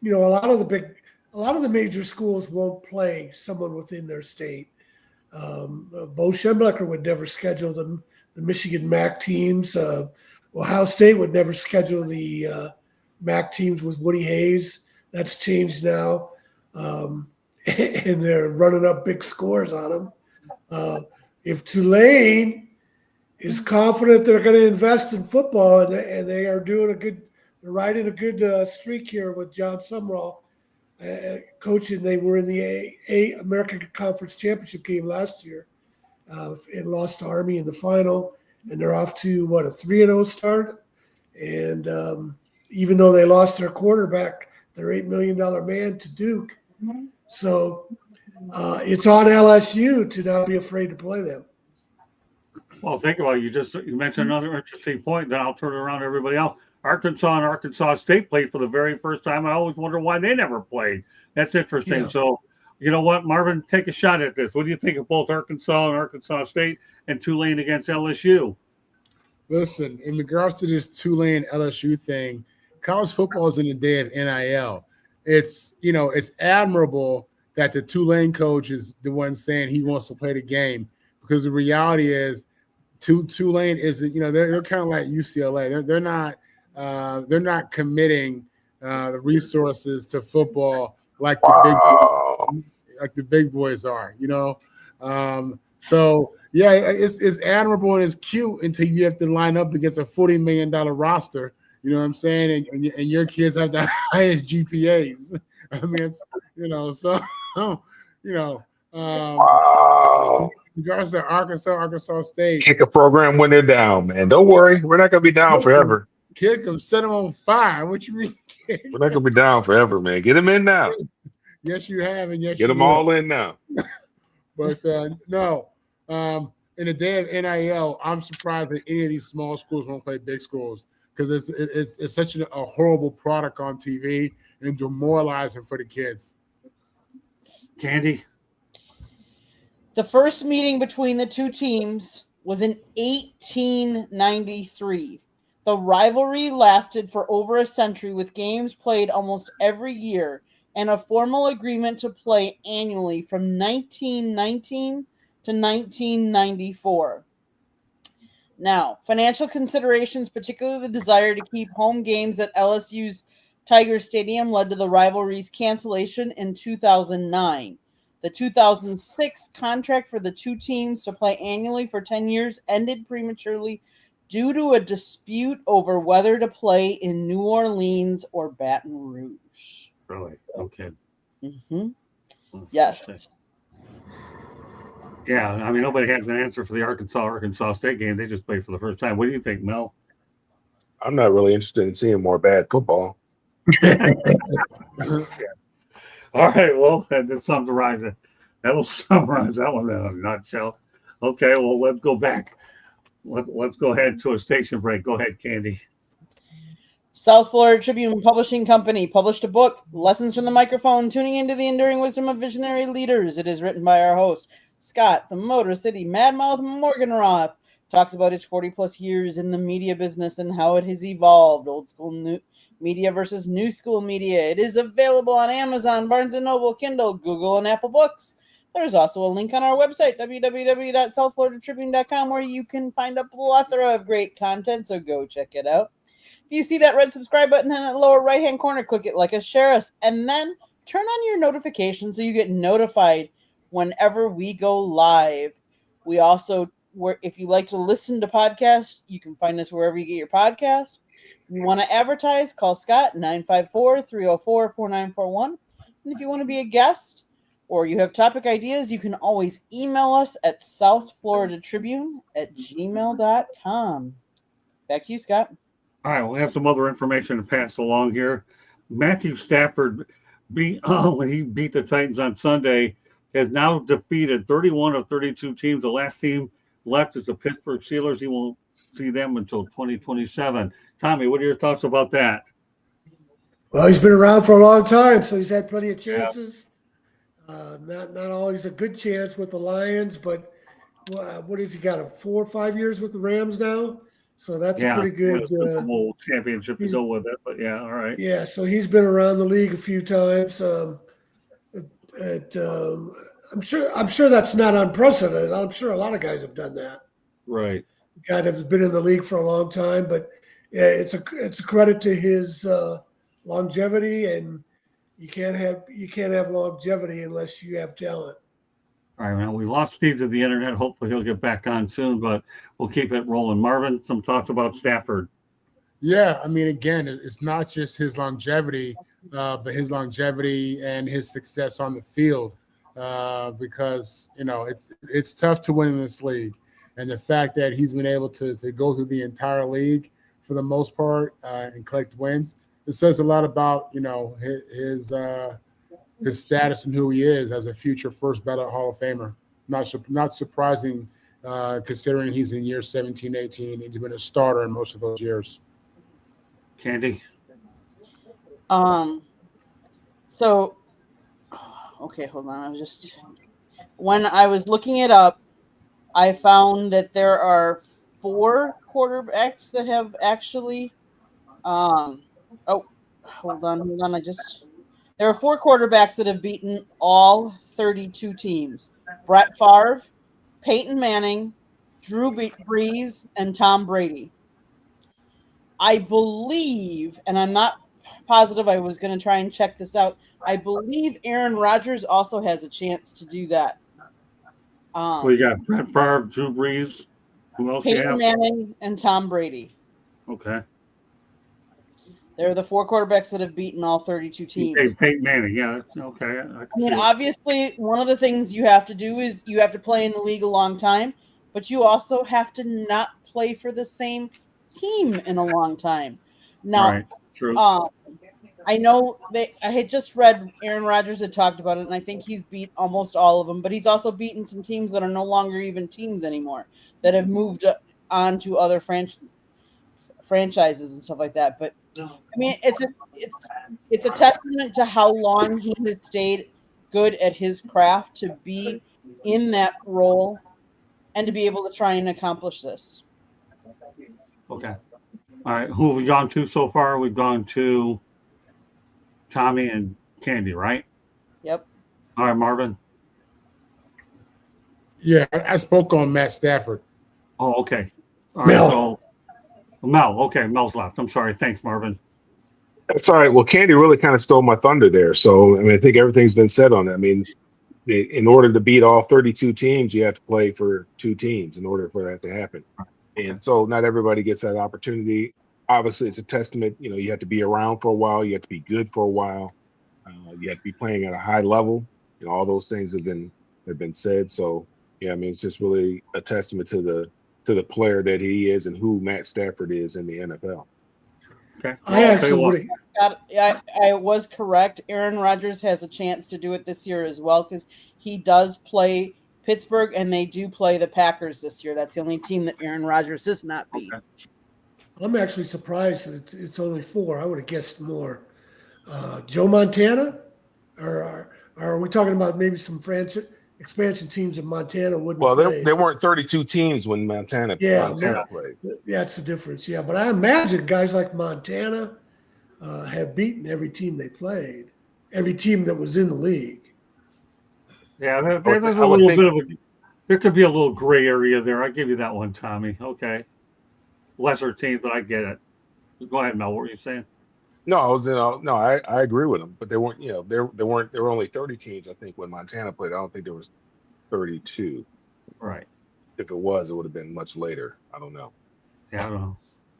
S5: a lot of the major schools won't play someone within their state. Bo Schembechler would never schedule the Michigan MAC teams. Ohio State would never schedule the MAC teams with Woody Hayes. That's changed now, and they're running up big scores on them. If Tulane is confident they're going to invest in football, and they are they're riding a good streak here with John Sumrall coaching. They were in the American Conference Championship game last year and lost to Army in the final, and they're off to a 3-0 start. And even though they lost their quarterback, their $8 million man to Duke, so it's on LSU to not be afraid to play them.
S1: Well, think about it. You mentioned another interesting point. Then I'll turn it around to everybody else. Arkansas and Arkansas State played for the very first time. I always wonder why they never played. That's interesting. Yeah. So, you know what, Marvin, take a shot at this. What do you think of both Arkansas and Arkansas State and Tulane against LSU?
S4: Listen, in regards to this Tulane LSU thing, college football is in the day of NIL. It's admirable that the Tulane coach is the one saying he wants to play the game, because the reality is Tulane isn't, they're kind of like UCLA. They're not committing the resources to football like
S2: Wow.
S4: the big boys are, you know. So yeah, it's admirable and it's cute until you have to line up against a $40 million roster. You know what I'm saying? And your kids have the highest GPAs. I mean, it's, you know, so you know,
S2: Wow.
S4: regards to Arkansas State,
S2: Kick a program when they're down, man. Don't worry. We're not gonna be down forever.
S4: kick them, set them on fire. What you mean?
S2: We're not gonna be down forever, man. Get them in now.
S4: Yes, you have, and yes,
S2: Get
S4: you
S2: them
S4: will.
S2: all in now.
S4: But no, in the day of NIL, I'm surprised that any of these small schools won't play big schools because it's such a horrible product on TV and demoralizing for the kids.
S1: Candy.
S3: The first meeting between the two teams was in 1893. The rivalry lasted for over a century with games played almost every year and a formal agreement to play annually from 1919 to 1994. Now, financial considerations, particularly the desire to keep home games at LSU's Tiger Stadium, led to the rivalry's cancellation in 2009. The 2006 contract for the two teams to play annually for 10 years ended prematurely due to a dispute over whether to play in New Orleans or Baton Rouge.
S1: Really? Okay.
S3: Mm-hmm.
S1: Oh,
S3: Yes.
S1: shit. Yeah, I mean, nobody has an answer for the Arkansas State game. They just played for the first time. What do you think, Mel?
S2: I'm not really interested in seeing more bad football.
S1: All right, well, that summarize it. That'll summarize that one in a nutshell. Okay, well, let's go back. Let's go ahead to a station break. Go ahead, Candy.
S3: South Florida Tribune Publishing Company published a book, Lessons from the Microphone, Tuning into the Enduring Wisdom of Visionary Leaders. It is written by our host, Scott, the Motor City Madmouth Morganroth. Talks about its 40-plus years in the media business and how it has evolved. Old school new media versus new school media. It is available on Amazon, Barnes & Noble, Kindle, Google, and Apple Books. There's also a link on our website, www.southfloridatribune.com, where you can find a plethora of great content, so go check it out. If you see that red subscribe button in that lower right-hand corner, click it, like us, share us, and then turn on your notifications so you get notified whenever we go live. We also, if you like to listen to podcasts, you can find us wherever you get your podcast. If you want to advertise, call Scott, 954-304-4941. And if you want to be a guest or you have topic ideas, you can always email us at southfloridatribune@gmail.com. Back to you, Scott.
S1: All right, we'll have some other information to pass along here. Matthew Stafford, when he beat the Titans on Sunday, has now defeated 31 of 32 teams. The last team left is the Pittsburgh Steelers. He won't see them until 2027. Tommy, what are your thoughts about that?
S5: Well, he's been around for a long time, so he's had plenty of chances. Not always a good chance with the Lions, but what has he got? 4 or 5 years with the Rams now? So that's a pretty good
S1: Super Bowl championship to go with it. But yeah, all right.
S5: Yeah, so he's been around the league a few times. I'm sure that's not unprecedented. I'm sure a lot of guys have done that.
S1: Right.
S5: Guy that's been in the league for a long time, but yeah, it's a credit to his longevity, and you can't have longevity unless you have talent.
S1: All right, man. We lost Steve to the internet. Hopefully he'll get back on soon, but we'll keep it rolling. Marvin, some thoughts about Stafford?
S4: Yeah, I mean, again, it's not just his longevity, but his longevity and his success on the field, because it's tough to win in this league, and the fact that he's been able to go through the entire league for the most part and collect wins, it says a lot about his status and who he is as a future first ballot Hall of Famer. Not surprising, considering he's in year 17, 18. He's been a starter in most of those years.
S1: Candy?
S3: So, okay, hold on. When I was looking it up, I found that there are 4 quarterbacks that have actually, hold on. There are 4 quarterbacks that have beaten all 32 teams. Brett Favre, Peyton Manning, Drew Brees, and Tom Brady. I believe, and I'm not positive. I was going to try and check this out. I believe Aaron Rodgers also has a chance to do that.
S1: Well, you got Brett Favre, Drew Brees. Who else you
S3: Peyton
S1: have?
S3: Manning and Tom Brady.
S1: Okay.
S3: They're the 4 quarterbacks that have beaten all 32 teams.
S1: Peyton Manning. Yeah. Okay. I
S3: I mean, obviously, one of the things you have to do is you have to play in the league a long time, but you also have to not play for the same team in a long time. Now,
S1: right. True.
S3: I know I had just read Aaron Rodgers had talked about it, and I think he's beat almost all of them, but he's also beaten some teams that are no longer even teams anymore, that have moved on to other franchises and stuff like that. But I mean, it's a testament to how long he has stayed good at his craft to be in that role and to be able to try and accomplish this.
S1: Okay. All right. Who have we gone to so far? We've gone to Tommy and Candy, right?
S3: Yep.
S1: All right, Marvin.
S4: Yeah, I spoke on Matt Stafford.
S1: Oh, okay. All right.
S5: Mel.
S1: So Mel. Okay, Mel's left. I'm sorry. Thanks, Marvin.
S2: That's all right. Well, Candy really kind of stole my thunder there. So, I mean, I think everything's been said on it. I mean, in order to beat all 32 teams, you have to play for 2 teams in order for that to happen. And so not everybody gets that opportunity. Obviously, it's a testament. You know, you have to be around for a while. You have to be good for a while. You have to be playing at a high level. You know, all those things have been said. So, yeah, I mean, it's just really a testament to the player that he is and who Matt Stafford is in the NFL.
S1: Okay.
S5: I actually would
S3: I was correct. Aaron Rodgers has a chance to do it this year as well because he does play Pittsburgh and they do play the Packers this year. That's the only team that Aaron Rodgers has not beat.
S1: Okay.
S5: I'm actually surprised that it's only 4. I would have guessed more. Joe Montana? Or are we talking about maybe some expansion teams in Montana wouldn't
S2: Well,
S5: play?
S2: there weren't 32 teams when Montana played.
S5: That's the difference. Yeah, but I imagine guys like Montana have beaten every team they played, every team that was in the league.
S1: Yeah, there's a little bit of there could be a little gray area there. I give you that one, Tommy. Okay. Lesser teams, but I get it. Go ahead, Mel. What were you saying?
S2: No, I agree with them, but there weren't, there were only 30 teams, I think, when Montana played. I don't think there was 32.
S1: Right.
S2: If it was, it would have been much later. I don't know.
S1: Yeah, I don't know.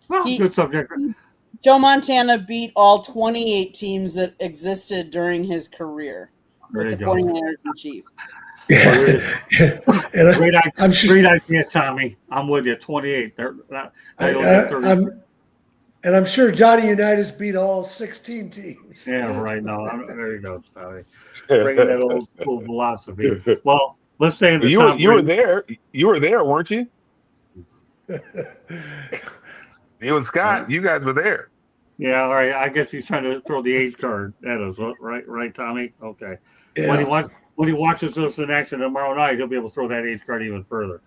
S1: Well, good subject.
S3: Joe Montana beat all 28 teams that existed during his career with the 49ers and Chiefs.
S5: Yeah.
S1: Great idea, Tommy. I'm with you. 28.
S5: I'm sure Johnny Unitas beat all 16 teams.
S1: Yeah, right. No, there you go, Tommy. Bringing that old school philosophy. Well, let's stay in the
S2: you were there. You were there, weren't you? You and Scott, you guys were there.
S1: Yeah, all right. I guess he's trying to throw the age card at us, right, Tommy? Okay. Yeah. When he watches us in action tomorrow night, he'll be able to throw that age card even further.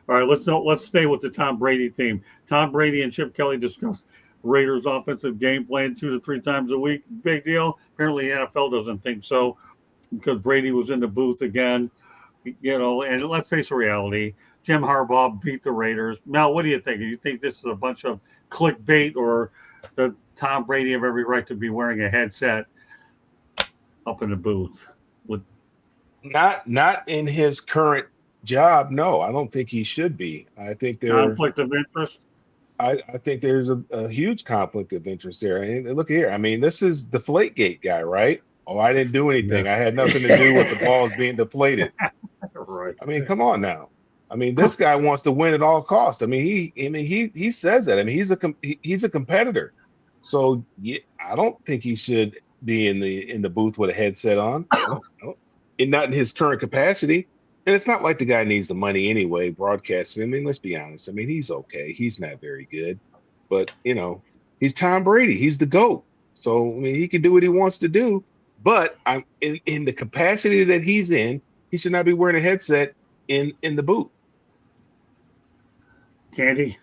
S1: All right, let's stay with the Tom Brady theme. Tom Brady and Chip Kelly discussed Raiders' offensive game plan 2 to 3 times a week. Big deal. Apparently, the NFL doesn't think so because Brady was in the booth again. And let's face the reality. Jim Harbaugh beat the Raiders. Mel, what do you think? Do you think this is a bunch of clickbait, or does Tom Brady have every right to be wearing a headset up in the booth?
S2: Not in his current job. No, I don't think he should be. I think
S1: conflict of interest.
S2: I think there's a huge conflict of interest there. And look here, I mean, this is the Deflategate guy, right? Oh, I didn't do anything. Yeah. I had nothing to do with the balls being deflated.
S1: Right.
S2: I mean, come on now. I mean, this guy wants to win at all costs. I mean, he says that. I mean, he's a competitor. So yeah, I don't think he should be in the booth with a headset on. And not in his current capacity. And it's not like the guy needs the money anyway, broadcasting. I mean, let's be honest. I mean, he's okay. He's not very good. But, he's Tom Brady. He's the GOAT. So, I mean, he can do what he wants to do. But in the capacity that he's in, he should not be wearing a headset in the booth.
S1: Candy?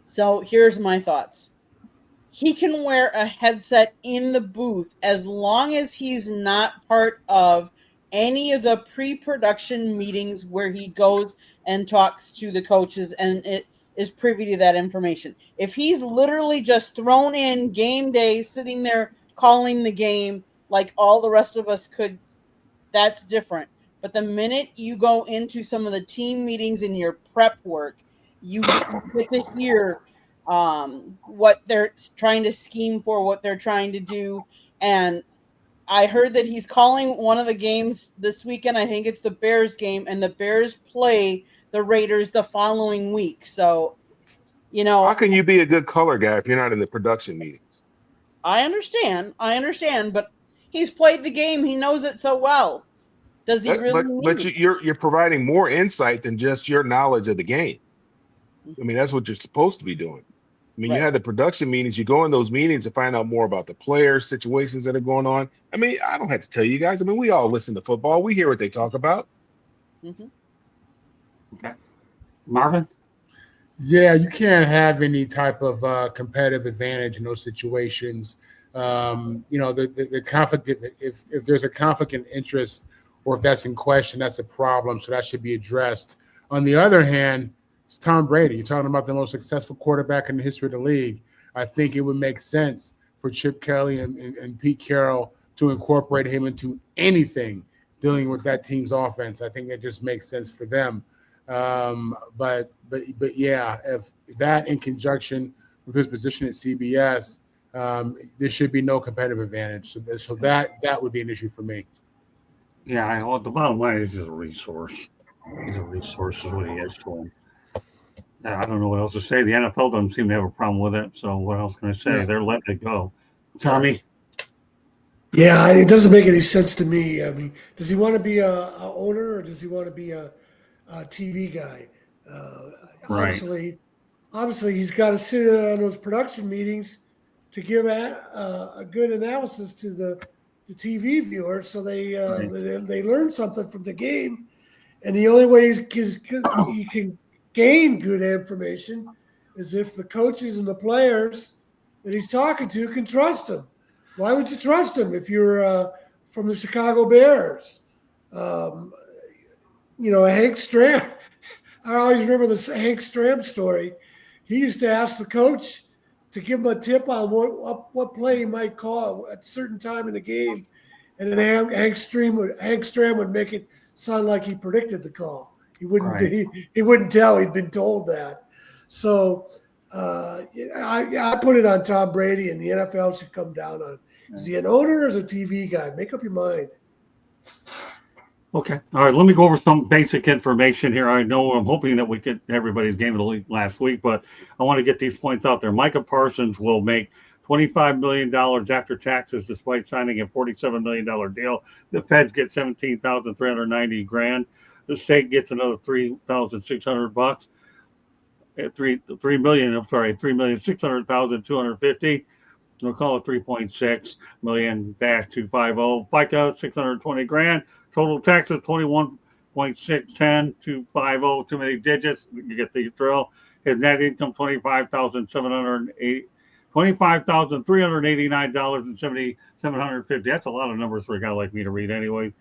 S3: So here's my thoughts. He can wear a headset in the booth as long as he's not part of any of the pre-production meetings where he goes and talks to the coaches and is privy to that information. If he's literally just thrown in game day, sitting there calling the game like all the rest of us could, that's different. But the minute you go into some of the team meetings and your prep work, you get to hear what they're trying to scheme for, what they're trying to do. And I heard that he's calling one of the games this weekend. I think it's the Bears game, and the Bears play the Raiders the following week. So,
S2: How can you be a good color guy if you're not in the production meetings?
S3: I understand, but he's played the game. He knows it so well. Does he really
S2: But you're providing more insight than just your knowledge of the game. I mean, that's what you're supposed to be doing. I mean,
S3: Right.
S2: You had the production meetings. You go in those meetings to find out more about the players, situations that are going on. I mean, I don't have to tell you guys. I mean, we all listen to football. We hear what they talk about.
S3: Mm-hmm.
S1: Okay. Marvin?
S4: Yeah, you can't have any type of competitive advantage in those situations. The conflict, if there's a conflict in interest or if that's in question, that's a problem. So that should be addressed. On the other hand, it's Tom Brady. You're talking about the most successful quarterback in the history of the league. I think it would make sense for Chip Kelly and Pete Carroll to incorporate him into anything dealing with that team's offense. I think that just makes sense for them. But yeah, if that in conjunction with his position at CBS, there should be no competitive advantage. So that would be an issue for me.
S1: Yeah, well, the bottom line is he's a resource. He's a resource is what he is to him. I don't know what else to say. The NFL doesn't seem to have a problem with it. So what else can I say?
S4: Yeah.
S1: They're letting it go. Tommy?
S5: Yeah, it doesn't make any sense to me. I mean, does he want to be a owner or does he want to be a TV guy?
S1: Right.
S5: Obviously, he's got to sit on those production meetings to give a good analysis to the TV viewers, so they learn something from the game. And the only way he can gain good information is if the coaches and the players that he's talking to can trust him. Why would you trust him if you're from the Chicago Bears? Hank Stram. I always remember this Hank Stram story. He used to ask the coach to give him a tip on what play he might call at a certain time in the game, and then Hank Stram would make it sound like he predicted the call. He wouldn't.
S1: Right.
S5: He wouldn't tell. He'd been told that. So I put it on Tom Brady, and the NFL should come down on. Is he an owner or is he a TV guy? Make up your mind.
S1: Okay. All right. Let me go over some basic information here. I'm hoping that we get everybody's game of the league last week, but I want to get these points out there. Micah Parsons will make $25 million after taxes, despite signing a $47 million deal. The Feds get $17,390. The state gets another $3,600. $3,600,250. We'll call it 3.6 million dash 250. FICA $620,000. Total taxes 21.610,250. Too many digits. You get the drill. His net income $25,389.7750. That's a lot of numbers for a guy like me to read anyway.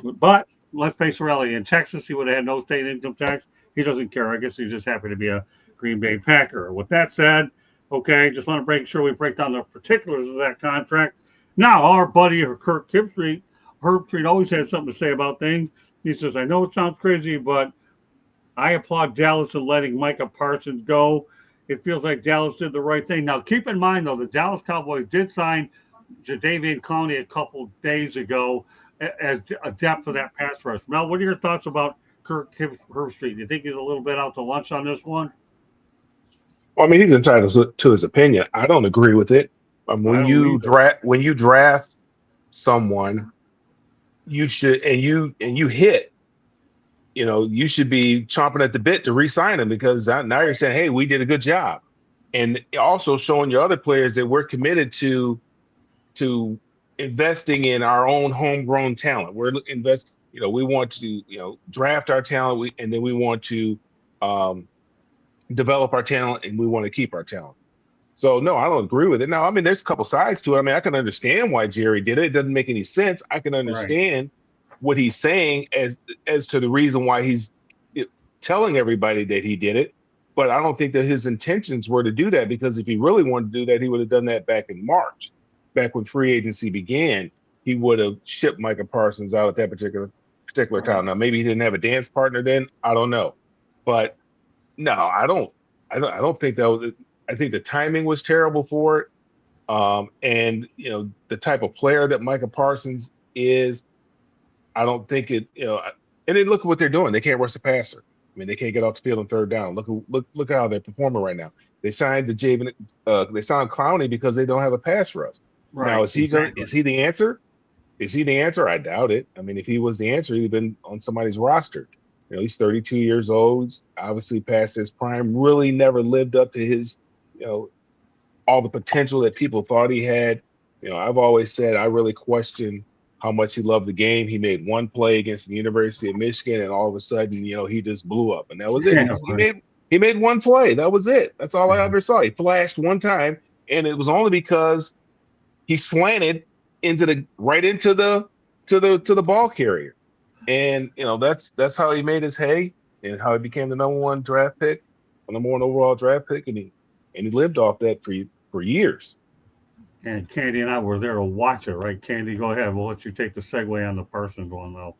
S1: But let's face the reality. In Texas, he would have had no state income tax. He doesn't care. I guess he's just happy to be a Green Bay Packer. With that said, okay, just want to make sure we break down the particulars of that contract. Now, our buddy Kirk Herbstreit always had something to say about things. He says, I know it sounds crazy, but I applaud Dallas in letting Micah Parsons go. It feels like Dallas did the right thing. Now, keep in mind, though, the Dallas Cowboys did sign Jadeveon Clowney a couple days ago as a depth for that pass rush. Mel, what are your thoughts about Kirk Herbstreit? Do you think he's a little bit out to lunch on this one?
S2: Well, I mean, he's entitled to his opinion. I don't agree with it. When you draft someone, you should and you hit. You should be chomping at the bit to re-sign him because now you're saying, "Hey, we did a good job," and also showing your other players that we're committed to investing in our own homegrown talent. We want to draft our talent, and then we want to develop our talent, and we want to keep our talent. So no, I don't agree with it. Now, I mean, there's a couple sides to it. I mean, I can understand why Jerry did it. It doesn't make any sense. I can understand what he's saying as to the reason why he's telling everybody that he did it. But I don't think that his intentions were to do that, because if he really wanted to do that, he would have done that back in March, back when free agency began. He would have shipped Micah Parsons out at that particular time. Now maybe he didn't have a dance partner then. I don't know, but no, I don't think that was. I think the timing was terrible for it. And the type of player that Micah Parsons is, I don't think it. And then look at what they're doing. They can't rush the passer. I mean, they can't get off the field on third down. Look how they're performing right now. They signed they signed Clowney because they don't have a pass rush.
S1: Right.
S2: Now, is he the answer? Is he the answer? I doubt it. I mean, if he was the answer, he'd have been on somebody's roster. He's 32 years old, obviously past his prime, really never lived up to his, all the potential that people thought he had. I've always said I really question how much he loved the game. He made one play against the University of Michigan, and all of a sudden, he just blew up, and that was it. He made one play. That was it. That's all I ever saw. He flashed one time, and it was only because he slanted into the ball carrier, and that's how he made his hay, and how he became the number one overall draft pick, and he lived off that for years.
S1: And Candy and I were there to watch it, right? Candy, go ahead. We'll let you take the segue on the Parsons one, though.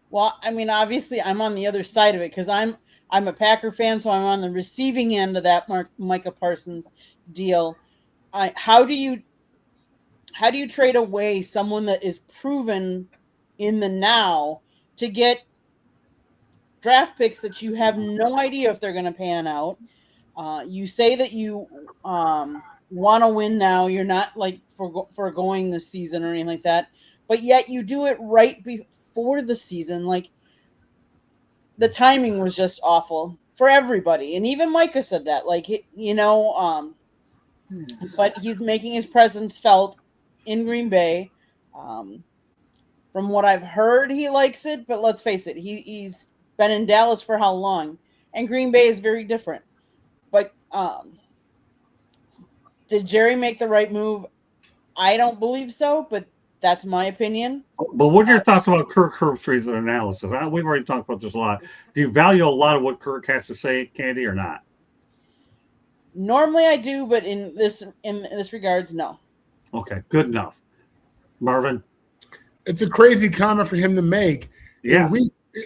S3: Well, I mean, obviously, I'm on the other side of it because I'm a Packer fan, so I'm on the receiving end of that Micah Parsons deal. How do you trade away someone that is proven in the now to get draft picks that you have no idea if they're going to pan out? You say that you want to win now. You're not like foregoing the season or anything like that, but yet you do it right before the season. Like, the timing was just awful for everybody, and even Micah said that. Like, but he's making his presence felt in Green Bay. From what I've heard, he likes it, but let's face it, he's been in Dallas for how long? And Green Bay is very different. But did Jerry make the right move? I don't believe so, but that's my opinion.
S1: But what are your thoughts about Kirk Herbstreit's analysis? We've already talked about this a lot. Do you value a lot of what Kirk has to say, Candy, or not?
S3: Normally I do, but in this regards, no.
S1: Okay, good enough. Marvin?
S4: It's a crazy comment for him to make.
S1: Yeah.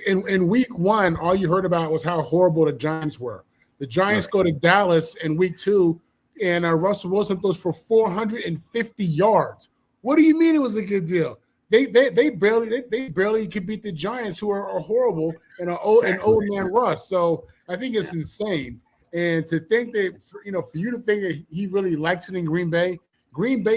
S4: In week one, all you heard about was how horrible the Giants were. The Giants go to Dallas in week two, and Russell Wilson throws for 450 yards. What do you mean it was a good deal? They barely could beat the Giants, who are horrible, and an old man Russ. So I think it's insane. And to think that, for you to think that he really likes it in Green Bay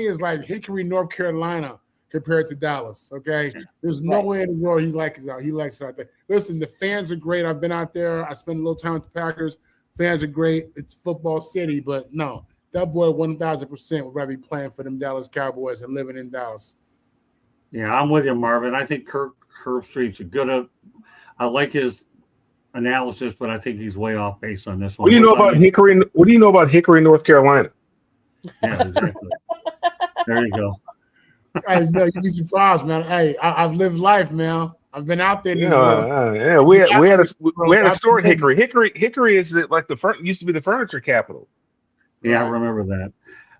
S4: is like Hickory, North Carolina compared to Dallas. Okay, there's no way in the world he likes it out there. Listen, the fans are great. I've been out there. I spent a little time with the Packers. Fans are great. It's football city, but no, that boy 1,000% would rather be playing for them Dallas Cowboys and living in Dallas.
S1: Yeah, I'm with you, Marvin. I think Kirk Herbstreit's I like his analysis, but I think he's way off base on this one.
S2: What do you know about Hickory? What do you know about Hickory, North Carolina?
S1: Yeah, exactly. There you go.
S4: Hey, man, you'd be surprised, man. Hey, I've lived life, man. I've been out there.
S2: We had a store at Hickory. Hickory is used to be the furniture capital.
S1: Yeah, I remember that.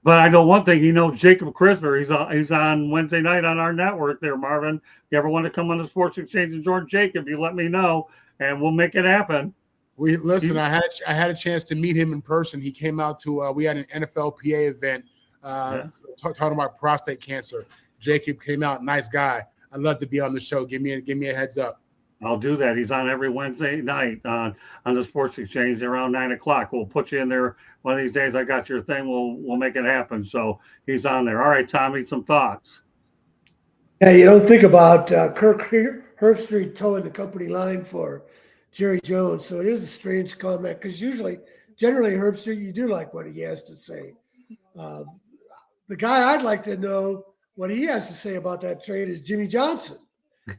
S1: But I know one thing. Jacob Christner. He's on Wednesday night on our network there, Marvin. If you ever want to come on the Sports Exchange and join Jacob, you let me know, and we'll make it happen.
S4: I had a chance to meet him in person. He came out to we had an NFLPA event talking about prostate cancer. Jacob came out, nice guy. I'd love to be on the show. Give me a heads up.
S1: I'll do that. He's on every Wednesday night on the Sports Exchange around 9:00. We'll put you in there one of these days. I got your thing. We'll make it happen. So he's on there. All right, Tommy, some thoughts.
S5: Yeah, you don't think about Kirk Herbstreit towing the company line for Jerry Jones. So it is a strange comment because generally Herbstreit, you do like what he has to say. The guy I'd like to know what he has to say about that trade is Jimmy Johnson.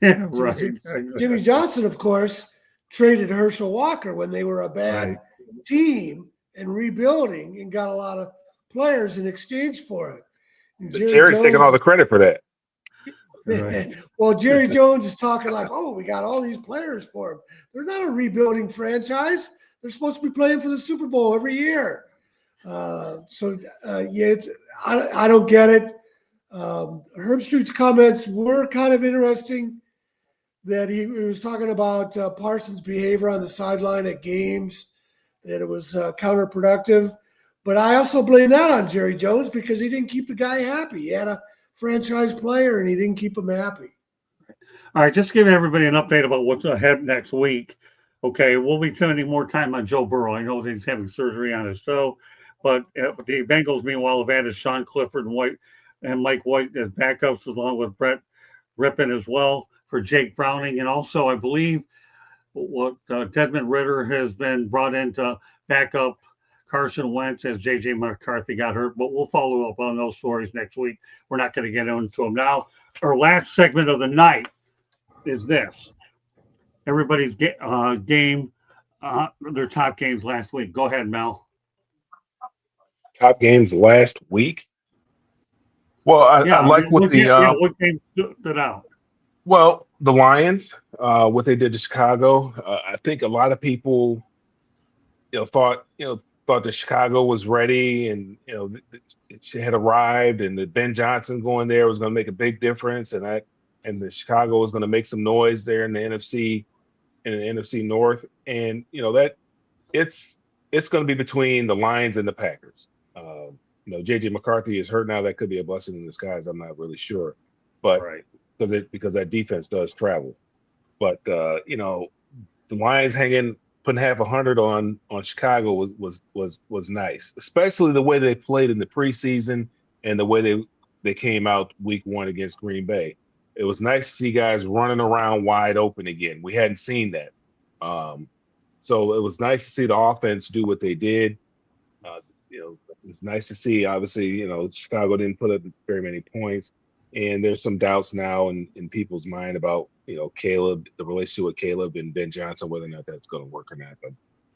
S1: Yeah, right.
S5: Jimmy Johnson, of course, traded Herschel Walker when they were a bad team and rebuilding and got a lot of players in exchange for it.
S2: Jerry's taking all the credit for that.
S1: Right.
S5: Well, Jerry Jones is talking like, we got all these players for him. They're not a rebuilding franchise. They're supposed to be playing for the Super Bowl every year. I don't get it. Herbstreit's comments were kind of interesting. That he was talking about Parsons' behavior on the sideline at games, that it was counterproductive. But I also blame that on Jerry Jones because he didn't keep the guy happy. He had a franchise player and he didn't keep him happy.
S1: All right, just giving everybody an update about what's ahead next week. Okay, we'll be spending more time on Joe Burrow. I know that he's having surgery on his toe, but the Bengals, meanwhile, have added Sean Clifford and Mike White as backups, along with Brett Rippon as well for Jake Browning. And also, I believe what Desmond Ritter has been brought in to back up Carson Wentz as J.J. McCarthy got hurt. But we'll follow up on those stories next week. We're not going to get into them now. Our last segment of the night is this. Everybody's game, their top games last week. Go ahead, Mel.
S2: Top games last week. Well, I like what
S1: game stood out.
S2: Well, the Lions, what they did to Chicago. I think a lot of people, thought that Chicago was ready, and it had arrived, and that Ben Johnson going there was going to make a big difference, and the Chicago was going to make some noise there in the NFC North, and that it's going to be between the Lions and the Packers. J.J. McCarthy is hurt now. That could be a blessing in disguise. I'm not really sure, but
S1: right.
S2: because that defense does travel. But the Lions putting half 100 on Chicago was nice, especially the way they played in the preseason and the way they came out week 1 against Green Bay. It was nice to see guys running around wide open again. We hadn't seen that. So it was nice to see the offense do what they did. It's nice to see, obviously, Chicago didn't put up very many points. And there's some doubts now in people's mind about, Caleb, the relationship with Caleb and Ben Johnson, whether or not that's going to work or not. But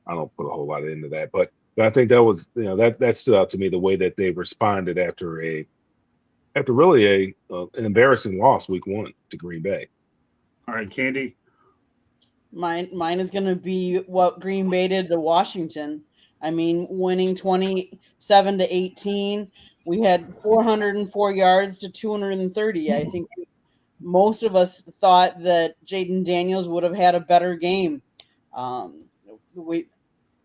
S2: I don't put a whole lot into that. But I think that was, that stood out to me, the way that they responded after really an embarrassing loss week 1 to Green Bay.
S1: All right, Candy.
S3: Mine is going to be what Green Bay did to Washington. I mean, winning 27-18. We had 404 yards to 230. I think most of us thought that Jaden Daniels would have had a better game.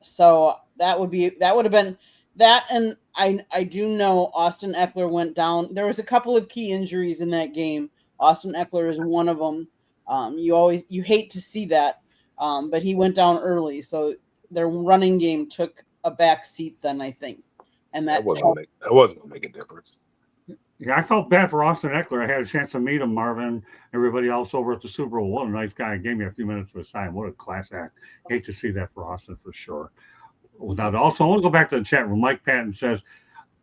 S3: So that would have been that. And I do know Austin Eckler went down. There was a couple of key injuries in that game. Austin Eckler is one of them. You hate to see that, but he went down early. So their running game took a back seat then, I think. And that wasn't
S2: going to make a difference.
S1: Yeah, I felt bad for Austin Eckler. I had a chance to meet him, Marvin. Everybody else over at the Super Bowl. What a nice guy. Gave me a few minutes of his time. What a class act. Hate to see that for Austin for sure. Without also, I want to go back to the chat room. Mike Patton says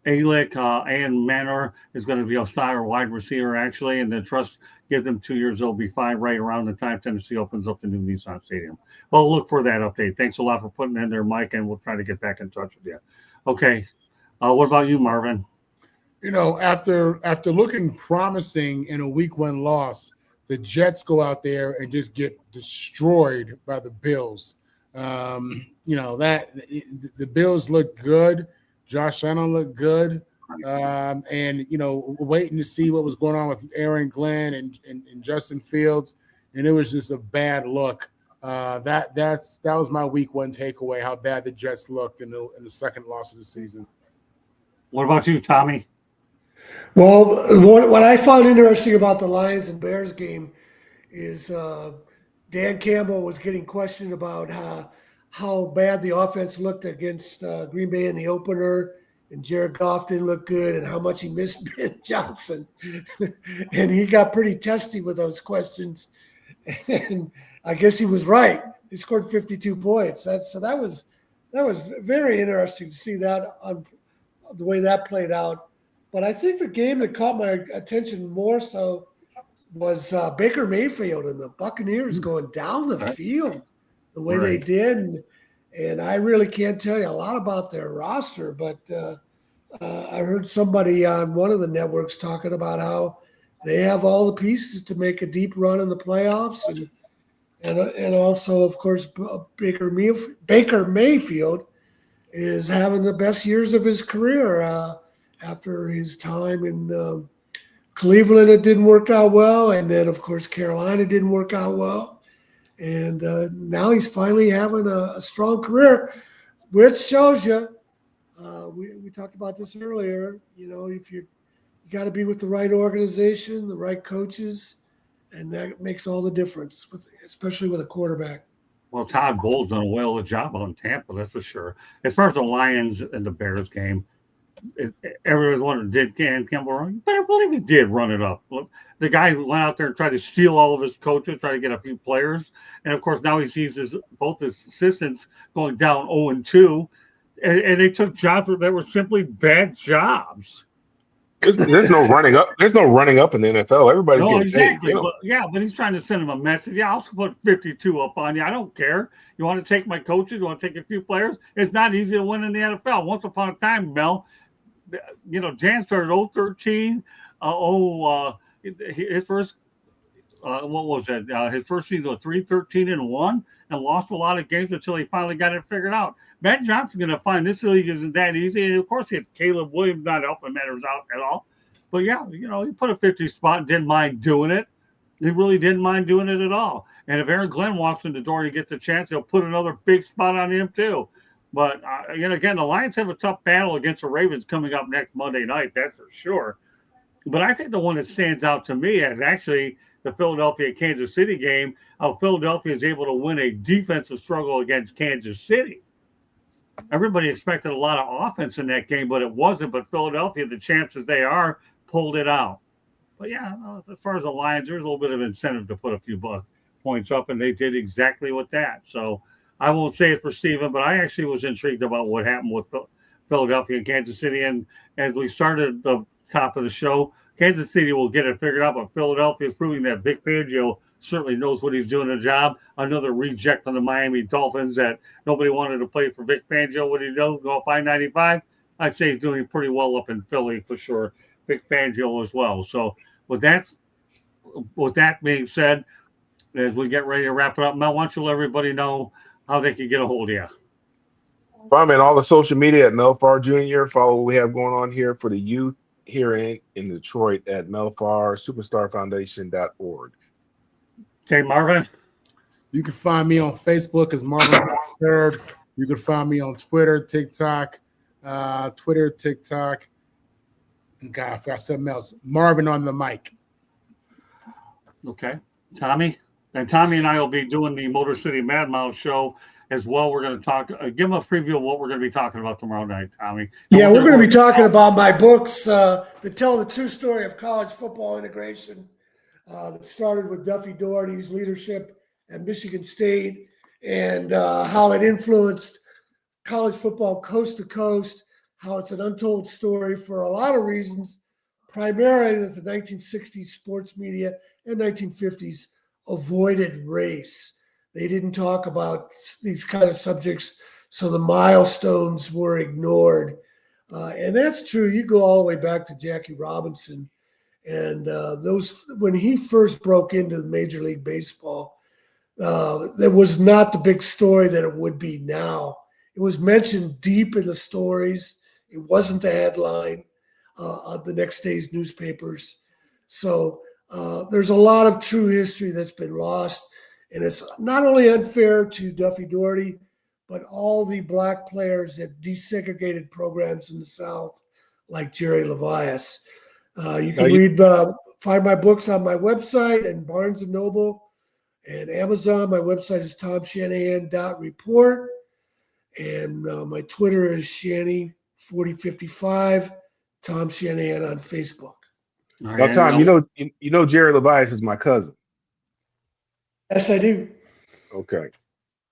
S1: Alec and Manor is going to be a star wide receiver, actually, and the trust give them 2 years. They'll be fine right around the time Tennessee opens up the new Nissan Stadium. Well, look for that update. Thanks a lot for putting in there, Mike, and we'll try to get back in touch with you. Okay. What about you, Marvin?
S4: After looking promising in a week 1 loss, the Jets go out there and just get destroyed by the Bills. That the Bills look good. Josh Allen looked good. And waiting to see what was going on with Aaron Glenn and Justin Fields, and it was just a bad look. That was my week 1 takeaway, how bad the Jets looked in the second loss of the season.
S1: What about you, Tommy?
S5: Well, what I found interesting about the Lions and Bears game is Dan Campbell was getting questioned about how bad the offense looked against Green Bay in the opener, and Jared Goff didn't look good, and how much he missed Ben Johnson. And he got pretty testy with those questions. And I guess he was right. He scored 52 points. That was very interesting to see that on the way that played out. But I think the game that caught my attention more so was Baker Mayfield and the Buccaneers going down the field the way they did. And I really can't tell you a lot about their roster, but I heard somebody on one of the networks talking about how they have all the pieces to make a deep run in the playoffs. and also, of course, Baker Mayfield is having the best years of his career after his time in Cleveland. It didn't work out well, and then, of course, Carolina didn't work out well. And now he's finally having a strong career, which shows you, we talked about this earlier, if you got to be with the right organization, the right coaches, and that makes all the difference, especially with a quarterback.
S1: Well, Todd Bowles done a well of a job on Tampa, that's for sure. As far as the Lions and the Bears game, everyone's wondering, did Dan Campbell run? But I believe he did run it up. Look, the guy who went out there and tried to steal all of his coaches, try to get a few players, and of course now he sees both his assistants going down 0-2, and they took jobs that were simply bad jobs.
S2: There's no running up. There's no running up in the NFL. Everybody's getting
S1: exactly.
S2: paid.
S1: But he's trying to send him a message. Yeah, I'll put 52 up on you. I don't care. You want to take my coaches? You want to take a few players? It's not easy to win in the NFL. Once upon a time, Mel, Jan started 0-13. His first, what was that? His first season was 3-13-1, and lost a lot of games until he finally got it figured out. Matt Johnson's going to find this league isn't that easy. And of course, he had Caleb Williams not helping matters out at all. But yeah, he put a 50 spot and didn't mind doing it. He really didn't mind doing it at all. And if Aaron Glenn walks in the door and he gets a chance, he'll put another big spot on him too. But again, the Lions have a tough battle against the Ravens coming up next Monday night. That's for sure. But I think the one that stands out to me is actually the Philadelphia-Kansas City game. How Philadelphia is able to win a defensive struggle against Kansas City. Everybody expected a lot of offense in that game, but it wasn't. But Philadelphia, the chances they are, pulled it out. But yeah, as far as the Lions, there's a little bit of incentive to put a few points up, and they did exactly with that. So I won't say it for Steven, but I actually was intrigued about what happened with Philadelphia and Kansas City. And as we started the top of the show, Kansas City will get it figured out, but Philadelphia is proving that Vic Fangio certainly knows what he's doing the job. Another reject from the Miami Dolphins that nobody wanted to play for Vic Fangio. What he does, go 595. I'd say he's doing pretty well up in Philly for sure. Vic Fangio as well. So with that being said, as we get ready to wrap it up, Mel, why don't you let everybody know how they can get a hold of you?
S2: Find me on all the social media at Mel Farr Jr. Follow what we have going on here for the youth here in Detroit at melfarsuperstarfoundation.org.
S1: Okay, Marvin.
S4: You can find me on Facebook as Marvin Third. You can find me on Twitter, TikTok, and God, I forgot something else. Marvin on the mic.
S1: Okay, Tommy. And Tommy and I will be doing the Motor City Mad Mouth show as well. We're going to talk. Give them a preview of what we're going to be talking about tomorrow night, Tommy.
S5: Yeah, we're going to be talking about my books that tell the true story of college football integration. That started with Duffy Daugherty's leadership at Michigan State and how it influenced college football coast to coast, how it's an untold story for a lot of reasons, primarily that the 1960s sports media and 1950s avoided race. They didn't talk about these kind of subjects, so the milestones were ignored. And that's true. You go all the way back to Jackie Robinson. And those, when he first broke into Major League Baseball, there was not the big story that it would be now. It was mentioned deep in the stories. It wasn't the headline of the next day's newspapers. So there's a lot of true history that's been lost. And it's not only unfair to Duffy Daugherty, but all the black players that desegregated programs in the South, like Jerry Levias. You can find my books on my website and Barnes & Noble and Amazon. My website is tomshanahan.report. And my Twitter is Shanny4055, Tom Shanahan on Facebook.
S2: Now, Tom, you know Jerry Levias is my cousin.
S5: Yes, I do.
S2: Okay.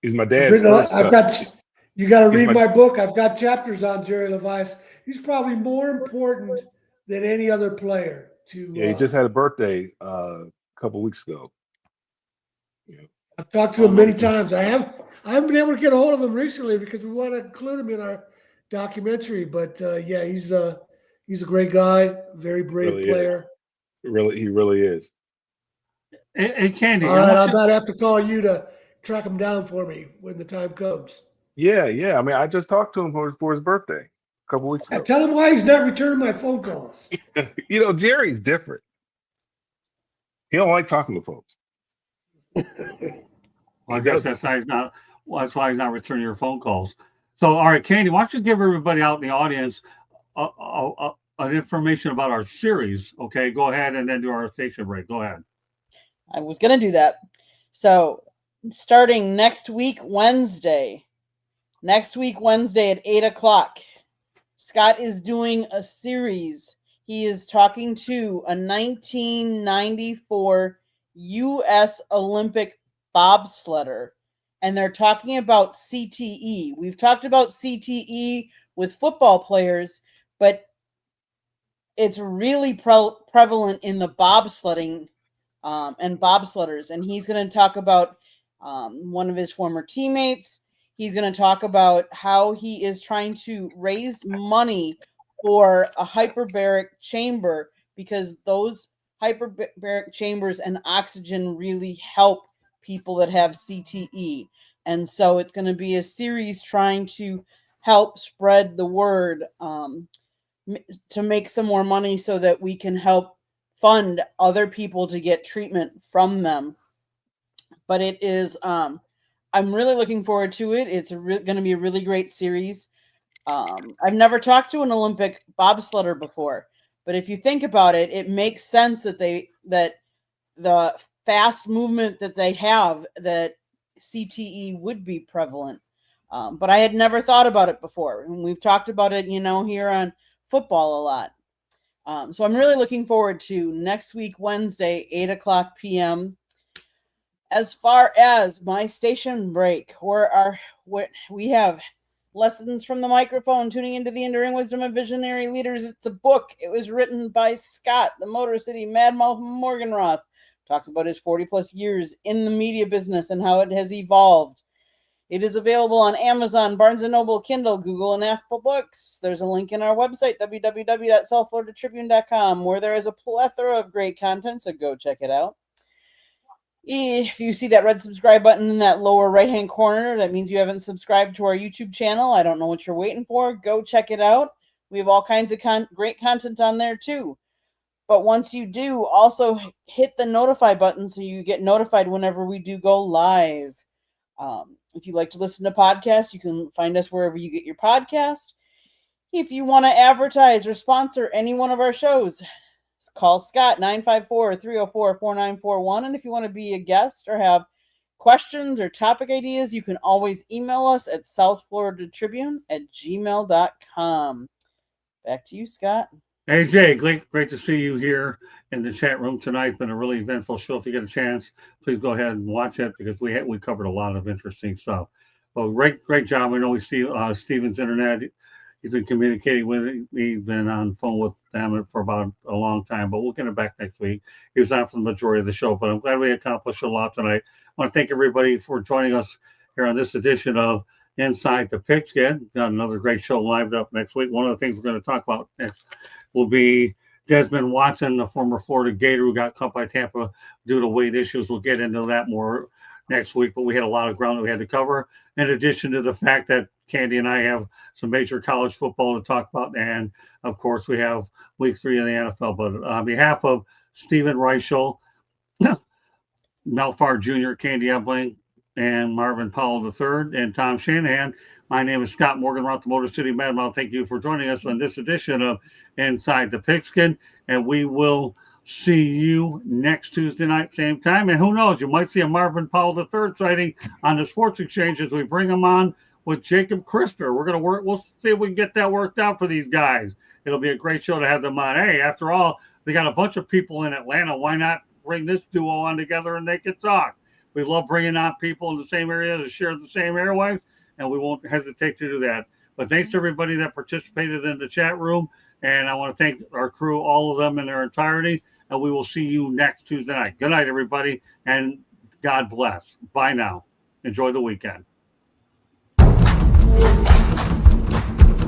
S2: He's my dad's first cousin.
S5: You got to read my book. I've got chapters on Jerry Levias. He's probably more important than any other player.
S2: He just had a birthday a couple weeks ago. Yeah. I've
S5: talked to him many times. I haven't been able to get a hold of him recently because we want to include him in our documentary. But yeah, he's a great guy, very brave player.
S2: He really is.
S1: Hey, Candy.
S5: All right, I might have to call you to track them down for me when the time comes.
S2: Yeah. I mean, I just talked to him for his birthday a couple weeks ago.
S5: Tell him why he's not returning my phone calls.
S2: Jerry's different. He don't like talking to folks.
S1: Well, I guess that's why he's not. Well, that's why he's not returning your phone calls. So, all right, Candy, why don't you give everybody out in the audience an information about our series? Okay, go ahead and then do our station break. Go ahead.
S3: I was going to do that. So, starting next week, Wednesday at 8:00, Scott is doing a series. He is talking to a 1994 U.S. Olympic bobsledder, and they're talking about CTE. We've talked about CTE with football players, but it's really prevalent in the bobsledding and bobsledders. And he's going to talk about one of his former teammates. He's going to talk about how he is trying to raise money for a hyperbaric chamber, because those hyperbaric chambers and oxygen really help people that have CTE. And so it's going to be a series trying to help spread the word to make some more money so that we can help fund other people to get treatment from them. But it is, I'm really looking forward to it. It's going to be a really great series. I've never talked to an Olympic bobsledder before, but if you think about it, it makes sense that the fast movement that they have, that CTE would be prevalent. But I had never thought about it before, and we've talked about it, here on football a lot. So I'm really looking forward to next week, Wednesday, 8:00 p.m. As far as my station break, we have Lessons from the Microphone, Tuning into the Enduring Wisdom of Visionary Leaders. It's a book. It was written by Scott, the Motor City Madmouth Morganroth. Talks about his 40-plus years in the media business and how it has evolved. It is available on Amazon, Barnes & Noble, Kindle, Google, and Apple Books. There's a link in our website, www.southfloridatribune.com, where there is a plethora of great content, so go check it out. If you see that red subscribe button in that lower right-hand corner, that means you haven't subscribed to our YouTube channel. I don't know what you're waiting for. Go check it out. We have all kinds of great content on there, too. But once you do, also hit the notify button so you get notified whenever we do go live. If you like to listen to podcasts, you can find us wherever you get your podcast. If you want to advertise or sponsor any one of our shows, call Scott, 954-304-4941. And if you want to be a guest or have questions or topic ideas, you can always email us at southfloridatribune@gmail.com. Back to you, Scott.
S1: Hey, Jay, great to see you here in the chat room tonight. Been a really eventful show. If you get a chance, please go ahead and watch it, because we covered a lot of interesting stuff. Well, great job. I know we see Steven's internet. He's been communicating with me. He's been on the phone with them for about a long time, but we'll get him back next week. He was on for the majority of the show, but I'm glad we accomplished a lot tonight. I want to thank everybody for joining us here on this edition of Inside the Pigskin. Got another great show lined up next week. One of the things we're going to talk about next will be Desmond Watson, the former Florida Gator who got cut by Tampa due to weight issues. We'll get into that more next week, but we had a lot of ground that we had to cover, in addition to the fact that Candy and I have some major college football to talk about, and of course we have week 3 in the NFL. But on behalf of Stephen Reichel, Mel Farr Jr., Candy Ebling, and Marvin Powell III, and Tom Shanahan, my name is Scott Morganroth, the Motor City Madmouth. Thank you for joining us on this edition of Inside the Pigskin, and we will see you next Tuesday night, same time. And who knows, you might see a Marvin Powell III sighting on the Sports Exchange as we bring him on with Jacob Crisper. We'll see if we can get that worked out for these guys. It'll be a great show to have them on. Hey, after all, they got a bunch of people in Atlanta. Why not bring this duo on together and they can talk? We love bringing on people in the same area to share the same airwaves, and we won't hesitate to do that. But thanks to everybody that participated in the chat room, and I want to thank our crew, all of them in their entirety, and we will see you next Tuesday night. Good night, everybody, and God bless. Bye now. Enjoy the weekend.